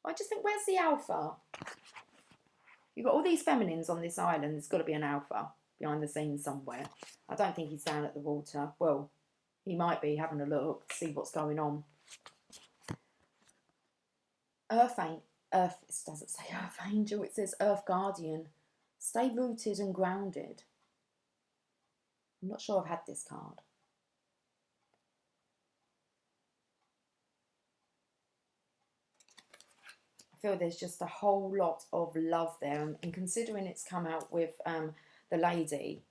I just think, where's the alpha? You've got all these feminines on this island. There's got to be an alpha behind the scenes somewhere. I don't think he's down at the water. Well, he might be having a look to see what's going on. Earth, it doesn't say Earth Angel, it says Earth Guardian. Stay rooted and grounded. I'm not sure I've had this card. I feel there's just a whole lot of love there, and considering it's come out with the lady,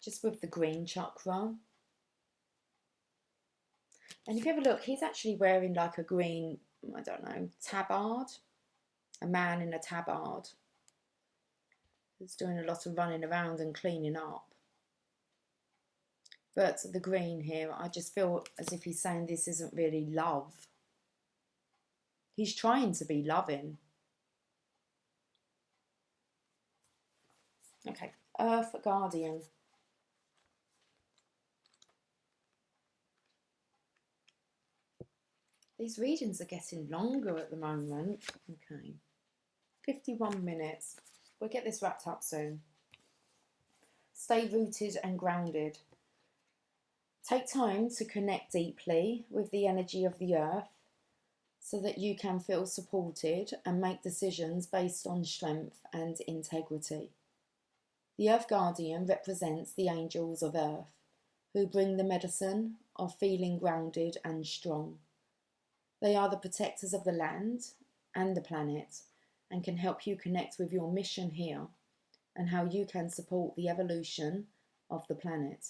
just with the green chakra. And if you have a look, he's actually wearing like a green, I don't know, tabard. A man in a tabard. He's doing a lot of running around and cleaning up. But the green here, I just feel as if he's saying this isn't really love. He's trying to be loving. Okay, Earth Guardian. These readings are getting longer at the moment. Okay, 51 minutes. We'll get this wrapped up soon. Stay rooted and grounded. Take time to connect deeply with the energy of the earth so that you can feel supported and make decisions based on strength and integrity. The Earth Guardian represents the angels of earth, who bring the medicine of feeling grounded and strong. They are the protectors of the land and the planet and can help you connect with your mission here and how you can support the evolution of the planet.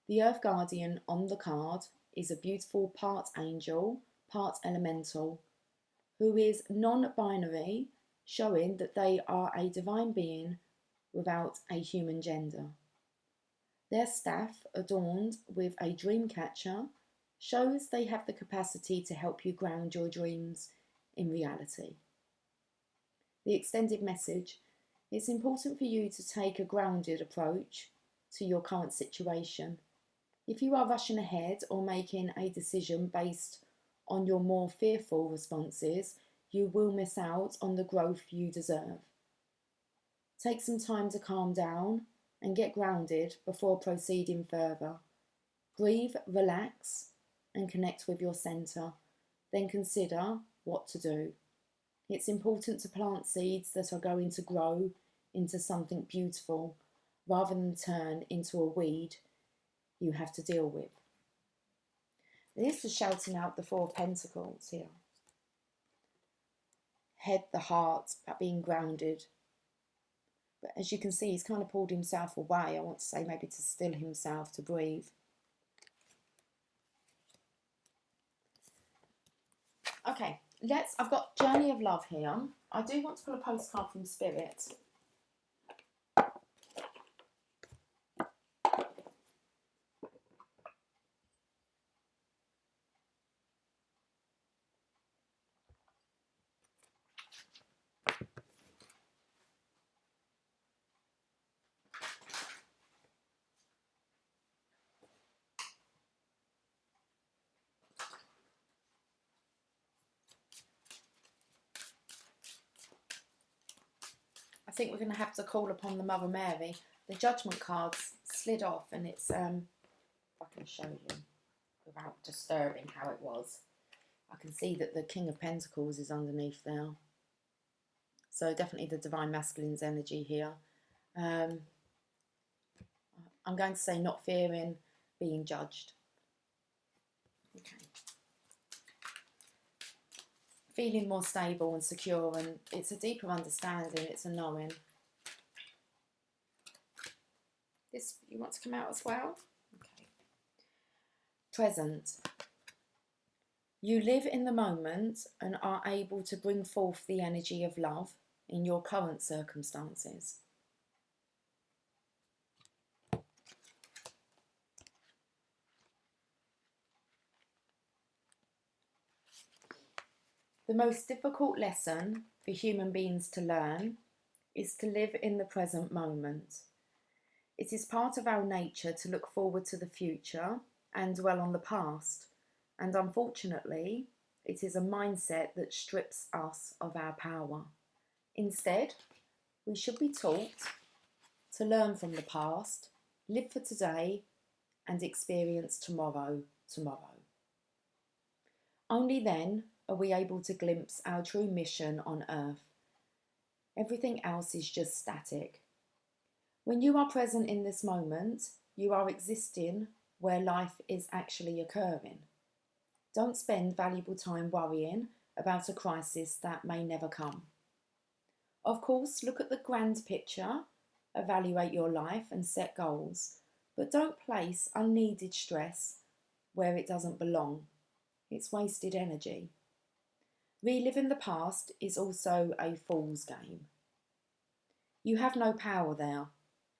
The Earth Guardian on the card is a beautiful part angel, part elemental, who is non-binary, showing that they are a divine being without a human gender. Their staff, adorned with a dream catcher, shows they have the capacity to help you ground your dreams in reality. The extended message: it's important for you to take a grounded approach to your current situation. If you are rushing ahead or making a decision based on your more fearful responses, you will miss out on the growth you deserve. Take some time to calm down and get grounded before proceeding further. Breathe, relax, and connect with your centre. Then consider what to do. It's important to plant seeds that are going to grow into something beautiful rather than turn into a weed you have to deal with. This is shouting out the Four of Pentacles here. Head, the heart, about being grounded. But as you can see, he's kind of pulled himself away. I want to say maybe to still himself, to breathe. Okay, I've got Journey of Love here. I do want to pull a postcard from Spirit. I think we're going to have to call upon the Mother Mary. The Judgment cards slid off, and it's, if I can show you without disturbing how it was. I can see that the King of Pentacles is underneath there. So definitely the Divine Masculine's energy here. I'm going to say not fearing being judged. Okay. Feeling more stable and secure, and it's a deeper understanding, it's a knowing. This, you want to come out as well? Okay. Present. You live in the moment and are able to bring forth the energy of love in your current circumstances. The most difficult lesson for human beings to learn is to live in the present moment. It is part of our nature to look forward to the future and dwell on the past, and unfortunately, it is a mindset that strips us of our power. Instead, we should be taught to learn from the past, live for today, and experience tomorrow. Only then are we able to glimpse our true mission on earth. Everything else is just static. When you are present in this moment, you are existing where life is actually occurring. Don't spend valuable time worrying about a crisis that may never come. Of course, look at the grand picture, evaluate your life and set goals, but don't place unneeded stress where it doesn't belong. It's wasted energy. Reliving the past is also a fool's game. You have no power there,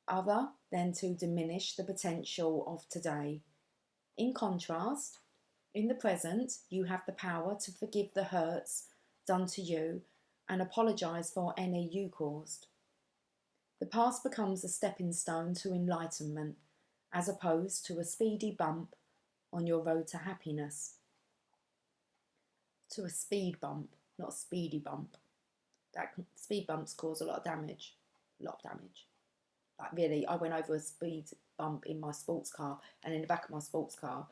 other than to diminish the potential of today. In contrast, in the present, you have the power to forgive the hurts done to you and apologise for any you caused. The past becomes a stepping stone to enlightenment, as opposed to a speedy bump on your road to happiness. To a speed bump, not a speedy bump. Speed bumps cause a lot of damage. Like really, I went over a speed bump in my sports car, and in the back of my sports car,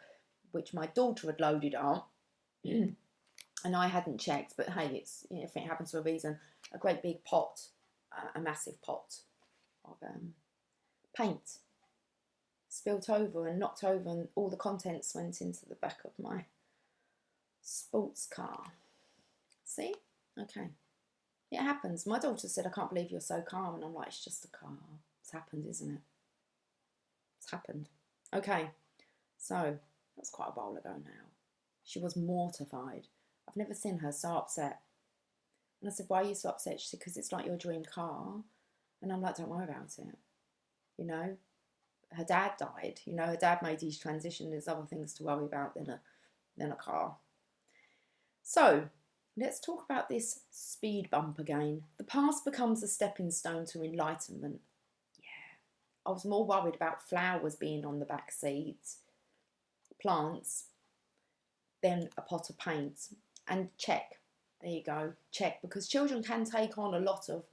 which my daughter had loaded up, and I hadn't checked, but hey, it's, you know, if it happens for a reason, a great big pot, a massive pot of paint spilt over and knocked over, and all the contents went into the back of my sports car. See? Okay. It happens. My daughter said, I can't believe you're so calm. And I'm like, it's just a car. It's happened, isn't it? It's happened. Okay. So, that's quite a while ago now. She was mortified. I've never seen her so upset. And I said, why are you so upset? She said, because it's like your dream car. And I'm like, don't worry about it. You know, her dad died. You know, her dad made his transition. There's other things to worry about than a car. So, let's talk about this speed bump again. The past becomes a stepping stone to enlightenment. Yeah, I was more worried about flowers being on the back seat, plants, than a pot of paint. And check, there you go, check, because children can take on a lot of,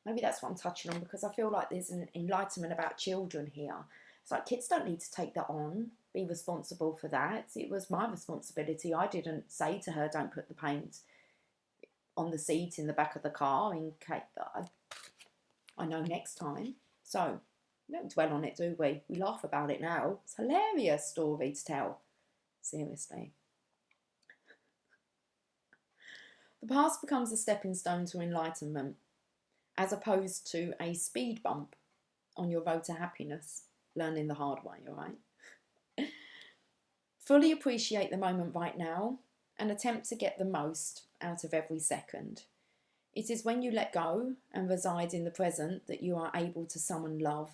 maybe that's what I'm touching on, because I feel like there's an enlightenment about children here. It's like kids don't need to take that on, be responsible for that. It was my responsibility. I didn't say to her, don't put the paint on the seat in the back of the car in case I know next time. So we don't dwell on it, do we? We laugh about it now. It's a hilarious story to tell. Seriously. The past becomes a stepping stone to enlightenment, as opposed to a speed bump on your road to happiness. Learning the hard way, all right? Fully appreciate the moment right now and attempt to get the most out of every second. It is when you let go and reside in the present that you are able to summon love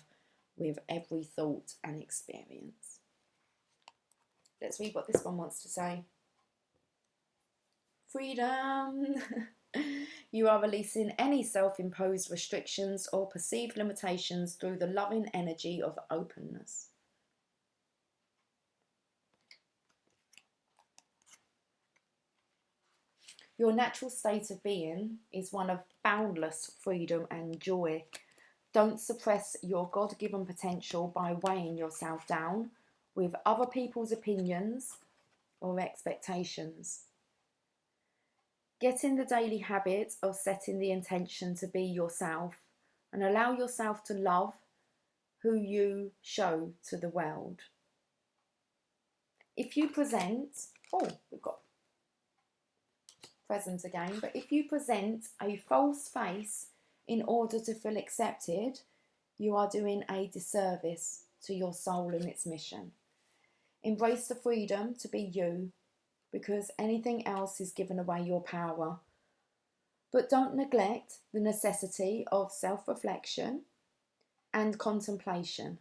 with every thought and experience. Let's read what this one wants to say. Freedom. You are releasing any self-imposed restrictions or perceived limitations through the loving energy of openness. Your natural state of being is one of boundless freedom and joy. Don't suppress your God-given potential by weighing yourself down with other people's opinions or expectations. Get in the daily habit of setting the intention to be yourself and allow yourself to love who you show to the world. If you present, we've got present again, but if you present a false face in order to feel accepted, you are doing a disservice to your soul and its mission. Embrace the freedom to be you, because anything else is giving away your power. But don't neglect the necessity of self-reflection and contemplation.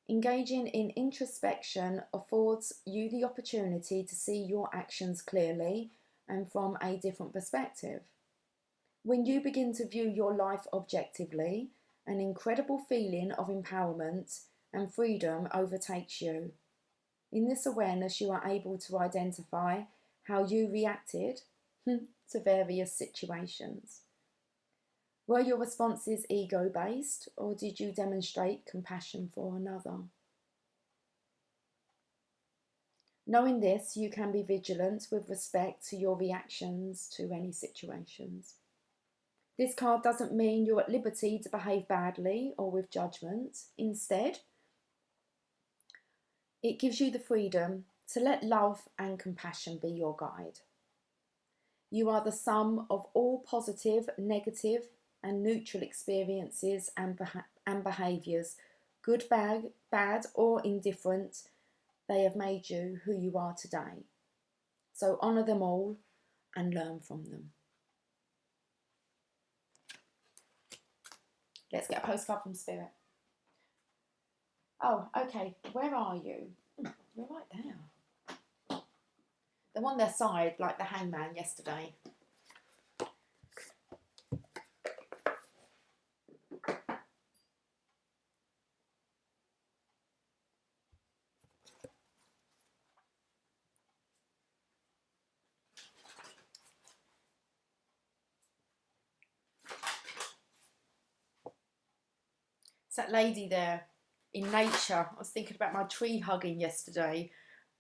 Engaging in introspection affords you the opportunity to see your actions clearly and from a different perspective. When you begin to view your life objectively An incredible feeling of empowerment and freedom overtakes you. In this awareness, you are able to identify how you reacted to various situations. Were your responses ego-based, or did you demonstrate compassion for another? Knowing this, you can be vigilant with respect to your reactions to any situations. This card doesn't mean you're at liberty to behave badly or with judgment. Instead, it gives you the freedom to let love and compassion be your guide. You are the sum of all positive, negative, and neutral experiences and behaviours, good, bad, or indifferent. They have made you who you are today. So honour them all and learn from them. Let's get a postcard from Spirit. Oh, okay. Where are you? You're right there. They're on their side like the hangman yesterday. That lady there in nature. I was thinking about my tree hugging yesterday,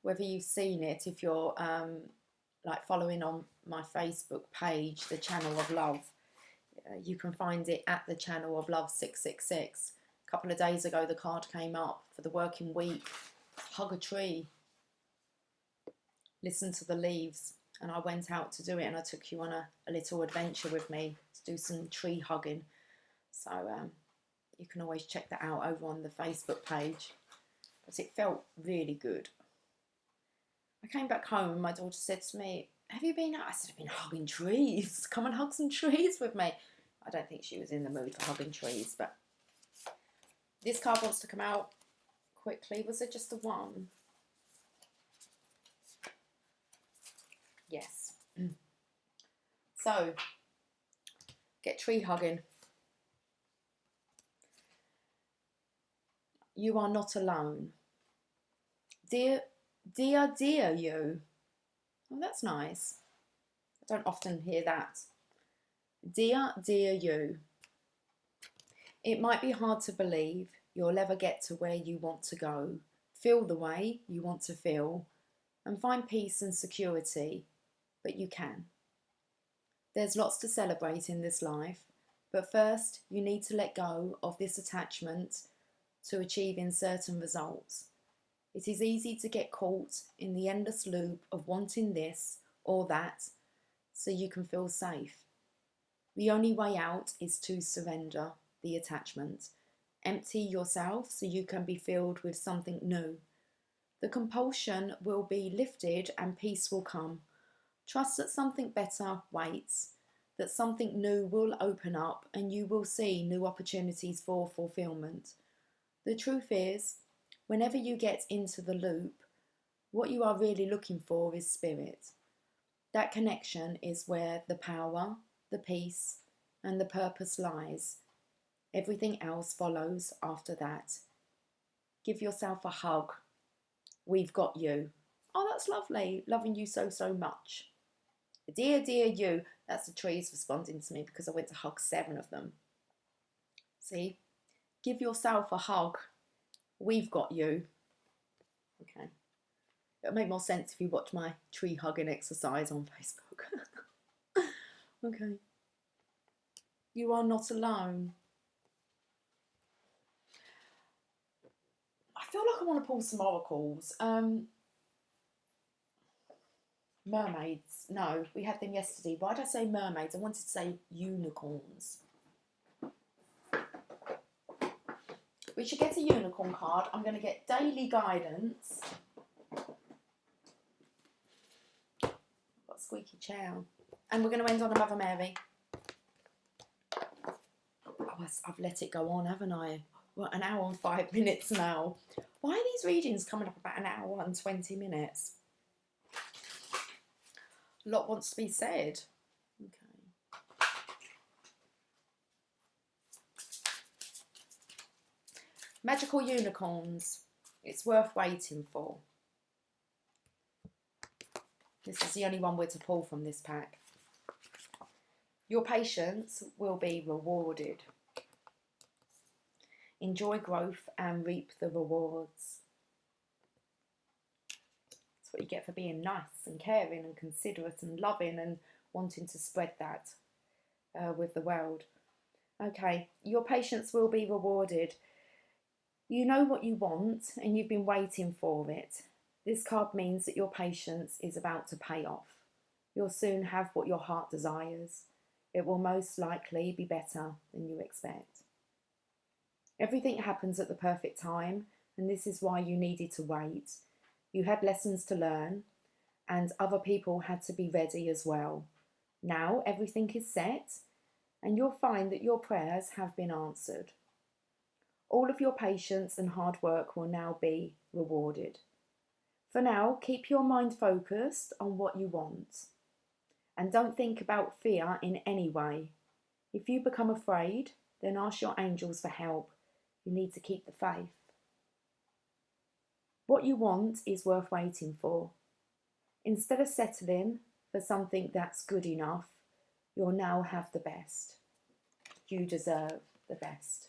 whether you've seen it, if you're like following on my Facebook page, the Channel of Love. You can find it at the Channel of Love 666. A couple of days ago the card came up for the working week. Hug a tree, listen to the leaves, and I went out to do it, and I took you on a little adventure with me to do some tree hugging. So you can always check that out over on the Facebook page. But it felt really good. I came back home and my daughter said to me, have you been out? I said, I've been hugging trees. Come and hug some trees with me. I don't think she was in the mood for hugging trees, but this card wants to come out quickly. Was it just the one? Yes. So, get tree hugging. You are not alone. Dear you. Oh, that's nice. I don't often hear that. Dear you. It might be hard to believe you'll ever get to where you want to go, feel the way you want to feel, and find peace and security, but you can. There's lots to celebrate in this life, but first you need to let go of this attachment to achieving certain results. It is easy to get caught in the endless loop of wanting this or that so you can feel safe. The only way out is to surrender the attachment. Empty yourself so you can be filled with something new. The compulsion will be lifted and peace will come. Trust that something better waits, that something new will open up and you will see new opportunities for fulfillment. The truth is, whenever you get into the loop, what you are really looking for is spirit. That connection is where the power, the peace, and the purpose lies. Everything else follows after that. Give yourself a hug. We've got you. Oh, that's lovely. Loving you so, so much. Dear you. That's the trees responding to me because I went to hug 7 of them. See? Give yourself a hug. We've got you. Okay. It'll make more sense if you watch my tree hugging exercise on Facebook. Okay. You are not alone. I feel like I want to pull some oracles. Mermaids. No, we had them yesterday. Why did I say mermaids? I wanted to say unicorns. We should get a unicorn card. I'm going to get daily guidance. Got a squeaky chair. And we're going to end on a Mother Mary. Oh, I've let it go on, haven't I? What, an hour and 5 minutes now. Why are these readings coming up about an hour and 20 minutes? A lot wants to be said. Okay. Magical unicorns. It's worth waiting for. This is the only one we're to pull from this pack. Your patience will be rewarded. Enjoy growth and reap the rewards. That's what you get for being nice and caring and considerate and loving and wanting to spread that with the world. Okay, your patience will be rewarded. You know what you want and you've been waiting for it. This card means that your patience is about to pay off. You'll soon have what your heart desires. It will most likely be better than you expect. Everything happens at the perfect time, and this is why you needed to wait. You had lessons to learn, and other people had to be ready as well. Now everything is set, and you'll find that your prayers have been answered. All of your patience and hard work will now be rewarded. For now, keep your mind focused on what you want. And don't think about fear in any way. If you become afraid, then ask your angels for help. You need to keep the faith. What you want is worth waiting for. Instead of settling for something that's good enough, you'll now have the best. You deserve the best.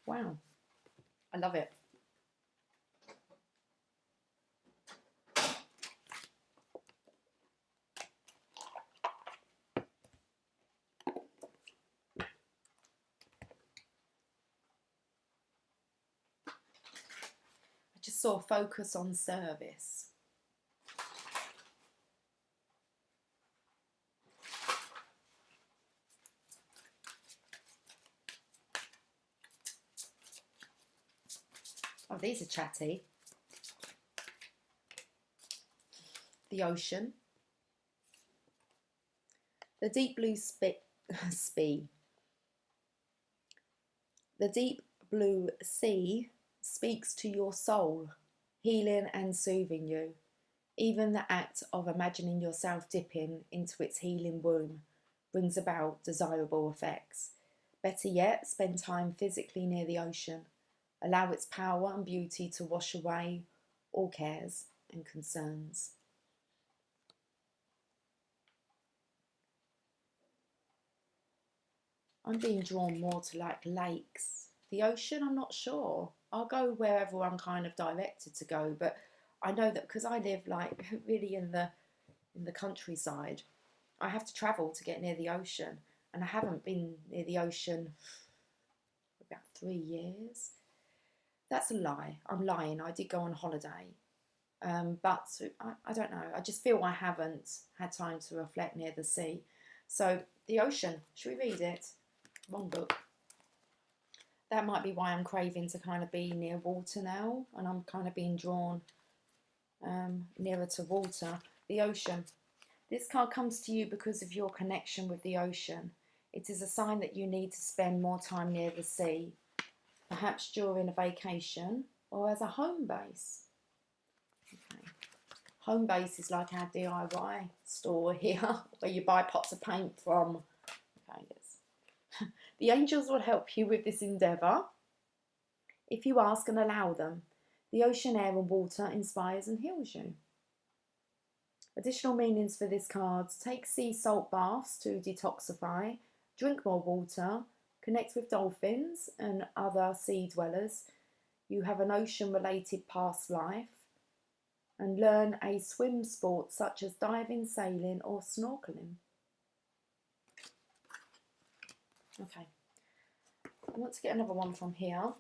Wow, I love it. I just saw focus on service. Oh, these are chatty. The ocean. The deep blue The deep blue sea speaks to your soul, healing and soothing you. Even the act of imagining yourself dipping into its healing womb brings about desirable effects. Better yet, spend time physically near the ocean. Allow its power and beauty to wash away all cares and concerns. I'm being drawn more to like lakes. The ocean, I'm not sure. I'll go wherever I'm kind of directed to go, but I know that because I live like really in the countryside, I have to travel to get near the ocean, and I haven't been near the ocean for about 3 years. That's a lie. I'm lying. I did go on holiday, but I don't know. I just feel I haven't had time to reflect near the sea. So the ocean. Should we read it? Wrong book. That might be why I'm craving to kind of be near water now, and I'm kind of being drawn nearer to water. The ocean. This card comes to you because of your connection with the ocean. It is a sign that you need to spend more time near the sea, perhaps during a vacation or as a home base. Okay. Home base is like our DIY store here, where you buy pots of paint from. Okay, yes. The angels will help you with this endeavour if you ask and allow them. The ocean, air and water inspires and heals you. Additional meanings for this card: take sea salt baths to detoxify, drink more water, connect with dolphins and other sea dwellers. You have an ocean related past life, and learn a swim sport such as diving, sailing or snorkeling. Okay, I want to get another one from here.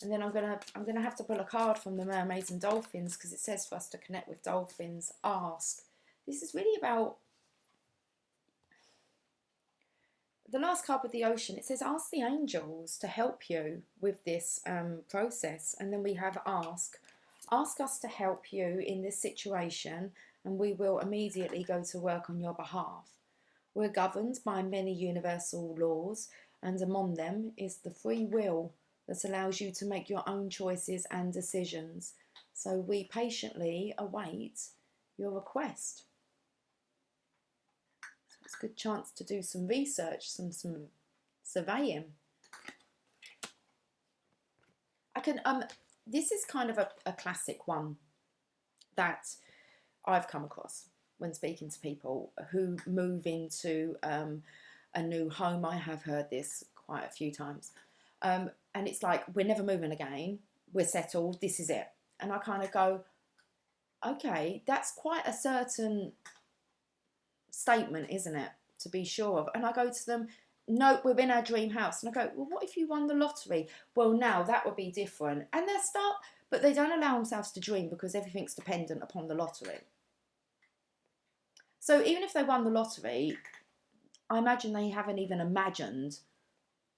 And then I'm gonna have to pull a card from the mermaids and dolphins, because it says for us to connect with dolphins. Ask. This is really about the last card with the ocean. It says ask the angels to help you with this process. And then we have ask. Ask us to help you in this situation, and we will immediately go to work on your behalf. We're governed by many universal laws, and among them is the free will that allows you to make your own choices and decisions. So we patiently await your request. So it's a good chance to do some research, some surveying. I can, this is kind of a classic one that I've come across when speaking to people who move into a new home. I have heard this quite a few times. And it's like, we're never moving again. We're settled. This is it. And I kind of go, okay, that's quite a certain statement, isn't it? To be sure of. And I go to them, no, we're in our dream house. And I go, well, what if you won the lottery? Well, now that would be different. And they start, but they don't allow themselves to dream because everything's dependent upon the lottery. So even if they won the lottery, I imagine they haven't even imagined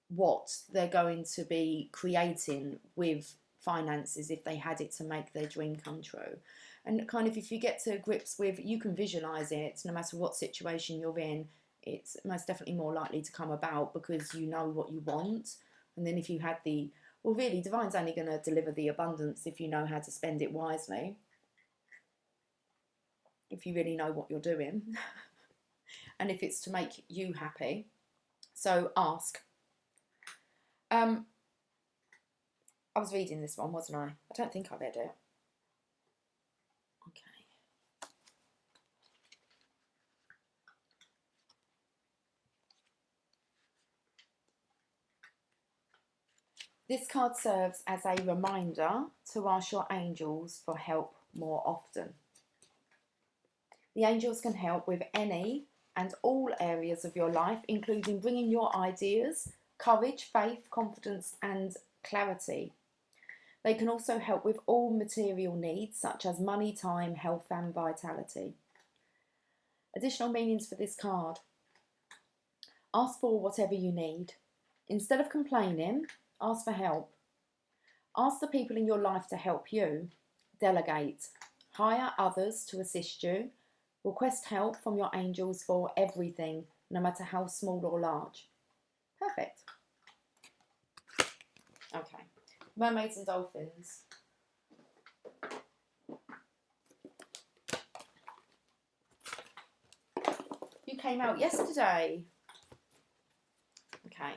what they're going to be creating with finances if they had it to make their dream come true. And kind of, if you get to grips with, you can visualize it, no matter what situation you're in, it's most definitely more likely to come about because you know what you want. And then if you had the, well, really, divine's only going to deliver the abundance if you know how to spend it wisely. If you really know what you're doing. And if it's to make you happy. So ask. I was reading this one, wasn't I? I don't think I read it. Okay. This card serves as a reminder to ask your angels for help more often. The angels can help with any and all areas of your life, including bringing your ideas, courage, faith, confidence, and clarity. They can also help with all material needs, such as money, time, health, and vitality. Additional meanings for this card. Ask for whatever you need. Instead of complaining, ask for help. Ask the people in your life to help you. Delegate. Hire others to assist you. Request help from your angels for everything, no matter how small or large. Perfect. Okay. Mermaids and dolphins. You came out yesterday. Okay.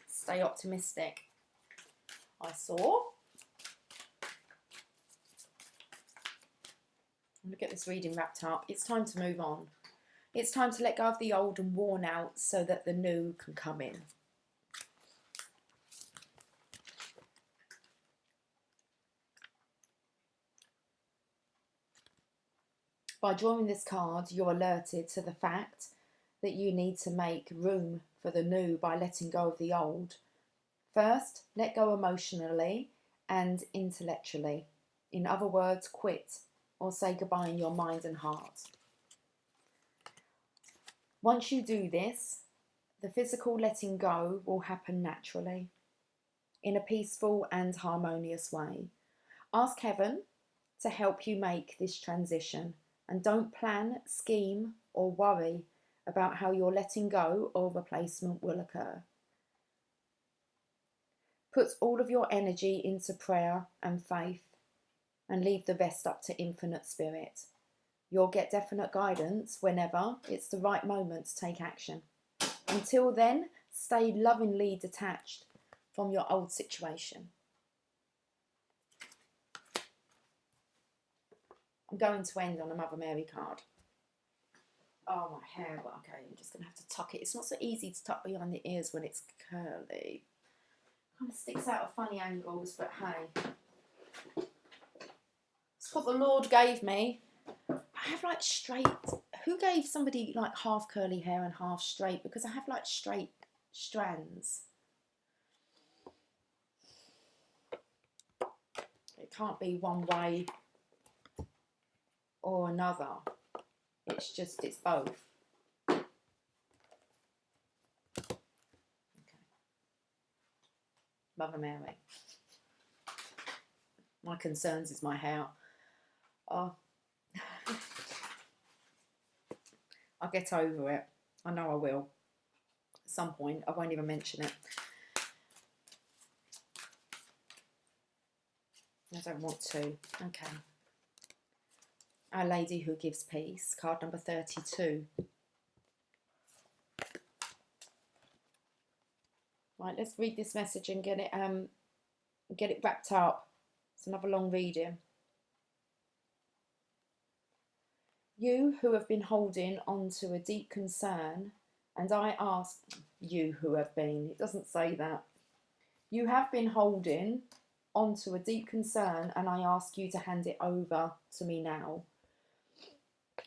Stay optimistic. I saw. I'm going to get this reading wrapped up. It's time to move on. It's time to let go of the old and worn out so that the new can come in. By drawing this card, you're alerted to the fact that you need to make room for the new by letting go of the old. First, let go emotionally and intellectually. In other words, quit or say goodbye in your mind and heart. Once you do this, the physical letting go will happen naturally, in a peaceful and harmonious way. Ask heaven to help you make this transition, and don't plan, scheme, or worry about how your letting go or replacement will occur. Put all of your energy into prayer and faith, and leave the rest up to infinite spirit. You'll get definite guidance whenever it's the right moment to take action. Until then, stay lovingly detached from your old situation. I'm going to end on a Mother Mary card. Oh, my hair. Well, okay, I'm just going to have to tuck it. It's not so easy to tuck behind the ears when it's curly. Kind of sticks out at funny angles, but hey. It's what the Lord gave me. I have like straight. Who gave somebody like half curly hair and half straight? Because I have like straight strands. It can't be one way or another. It's both. Okay. Mother Mary. My concerns is my hair. Oh. I'll get over it. I know I will. At some point. I won't even mention it. I don't want to. Okay. Our Lady Who Gives Peace. Card number 32. Right, let's read this message and get it wrapped up. It's another long reading. You who have been holding on to a deep concern, and I ask you who have been, it doesn't say that. You have been holding on to a deep concern, and I ask you to hand it over to me now.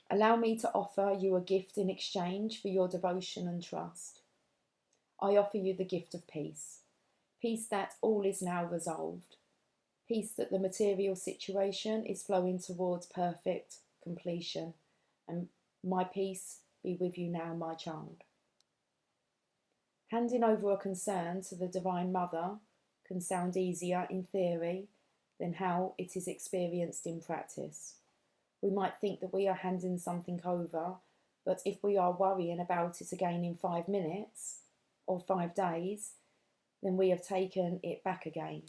Allow me to offer you a gift in exchange for your devotion and trust. I offer you the gift of peace. Peace that all is now resolved. Peace that the material situation is flowing towards perfect completion. And my peace be with you now, my child. Handing over a concern to the Divine Mother can sound easier in theory than how it is experienced in practice. We might think that we are handing something over, but if we are worrying about it again in 5 minutes or 5 days, then we have taken it back again.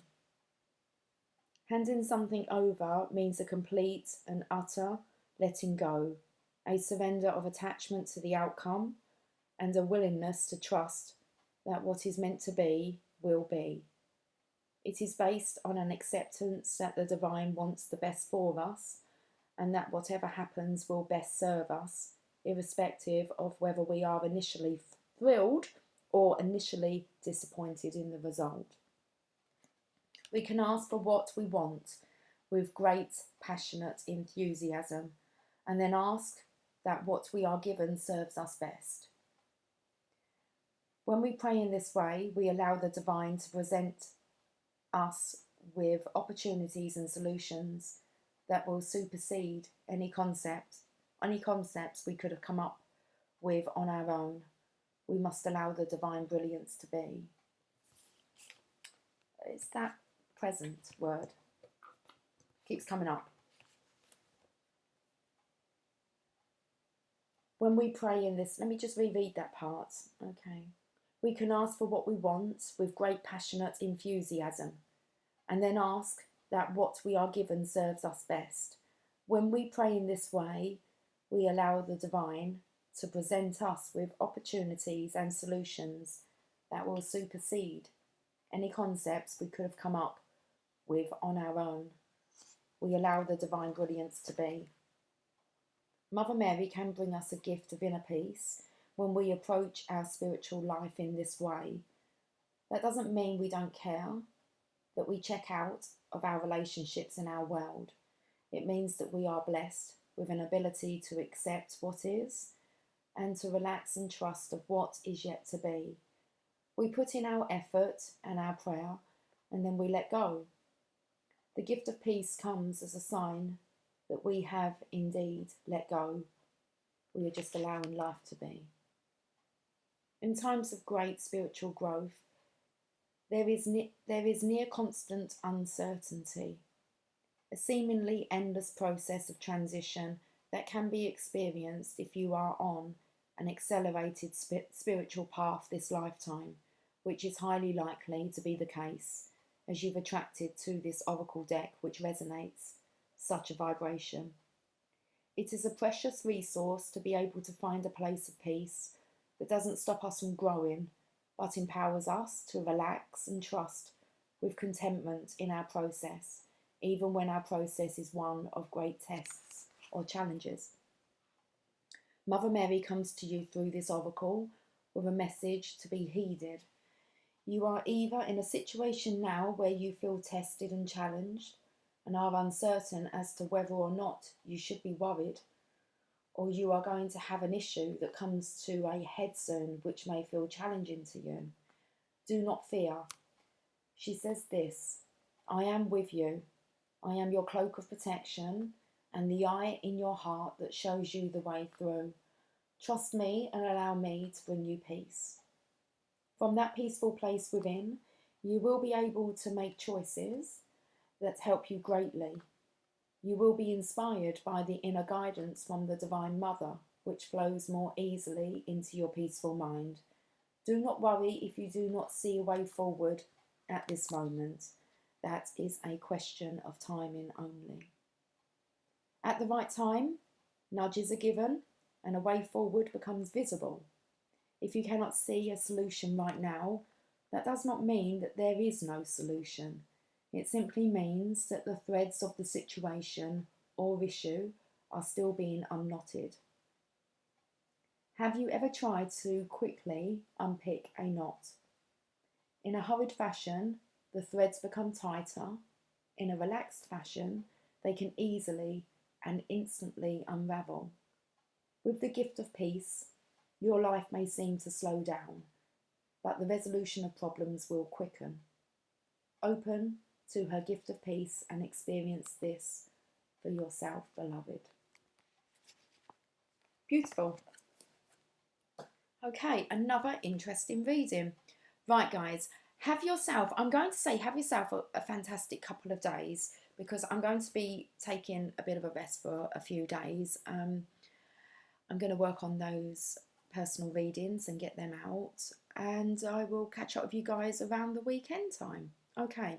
Handing something over means a complete and utter letting go, a surrender of attachment to the outcome, and a willingness to trust that what is meant to be will be. It is based on an acceptance that the Divine wants the best for us, and that whatever happens will best serve us, irrespective of whether we are initially thrilled or initially disappointed in the result. We can ask for what we want with great passionate enthusiasm, and then ask that what we are given serves us best. When we pray in this way, we allow the Divine to present us with opportunities and solutions that will supersede any concepts we could have come up with on our own. We must allow the divine brilliance to be. It's that present word. Keeps coming up. When we pray in this, let me just reread that part. Okay. We can ask for what we want with great passionate enthusiasm, and then ask that what we are given serves us best. When we pray in this way, we allow the Divine to present us with opportunities and solutions that will supersede any concepts we could have come up with on our own. We allow the divine brilliance to be. Mother Mary can bring us a gift of inner peace when we approach our spiritual life in this way. That doesn't mean we don't care, that we check out of our relationships in our world. It means that we are blessed with an ability to accept what is and to relax and trust of what is yet to be. We put in our effort and our prayer, and then we let go. The gift of peace comes as a sign that we have indeed let go. We are just allowing life to be. In times of great spiritual growth, there is near constant uncertainty, a seemingly endless process of transition that can be experienced if you are on an accelerated spiritual path this lifetime, which is highly likely to be the case, as you've attracted to this oracle deck which resonates such a vibration. It is a precious resource to be able to find a place of peace that doesn't stop us from growing, but empowers us to relax and trust with contentment in our process, even when our process is one of great tests or challenges. Mother Mary comes to you through this oracle with a message to be heeded. You are either in a situation now where you feel tested and challenged and are uncertain as to whether or not you should be worried, or you are going to have an issue that comes to a head soon which may feel challenging to you. Do not fear. She says this: I am with you. I am your cloak of protection and the eye in your heart that shows you the way through. Trust me and allow me to bring you peace. From that peaceful place within, you will be able to make choices that help you greatly. You will be inspired by the inner guidance from the Divine Mother, which flows more easily into your peaceful mind. Do not worry if you do not see a way forward at this moment. That is a question of timing only. At the right time, nudges are given and a way forward becomes visible. If you cannot see a solution right now, That does not mean that there is no solution. It simply means that the threads of the situation or issue are still being unknotted. Have you ever tried to quickly unpick a knot? In a hurried fashion, the threads become tighter. In a relaxed fashion, they can easily and instantly unravel. With the gift of peace, your life may seem to slow down, but the resolution of problems will quicken. Open to her gift of peace and experience this for yourself, beloved. Beautiful. Okay, another interesting reading. Right, guys, have yourself a fantastic couple of days, because I'm going to be taking a bit of a rest for a few days. I'm going to work on those personal readings and get them out, and I will catch up with you guys around the weekend time. Okay,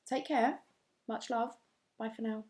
take care, much love, bye for now.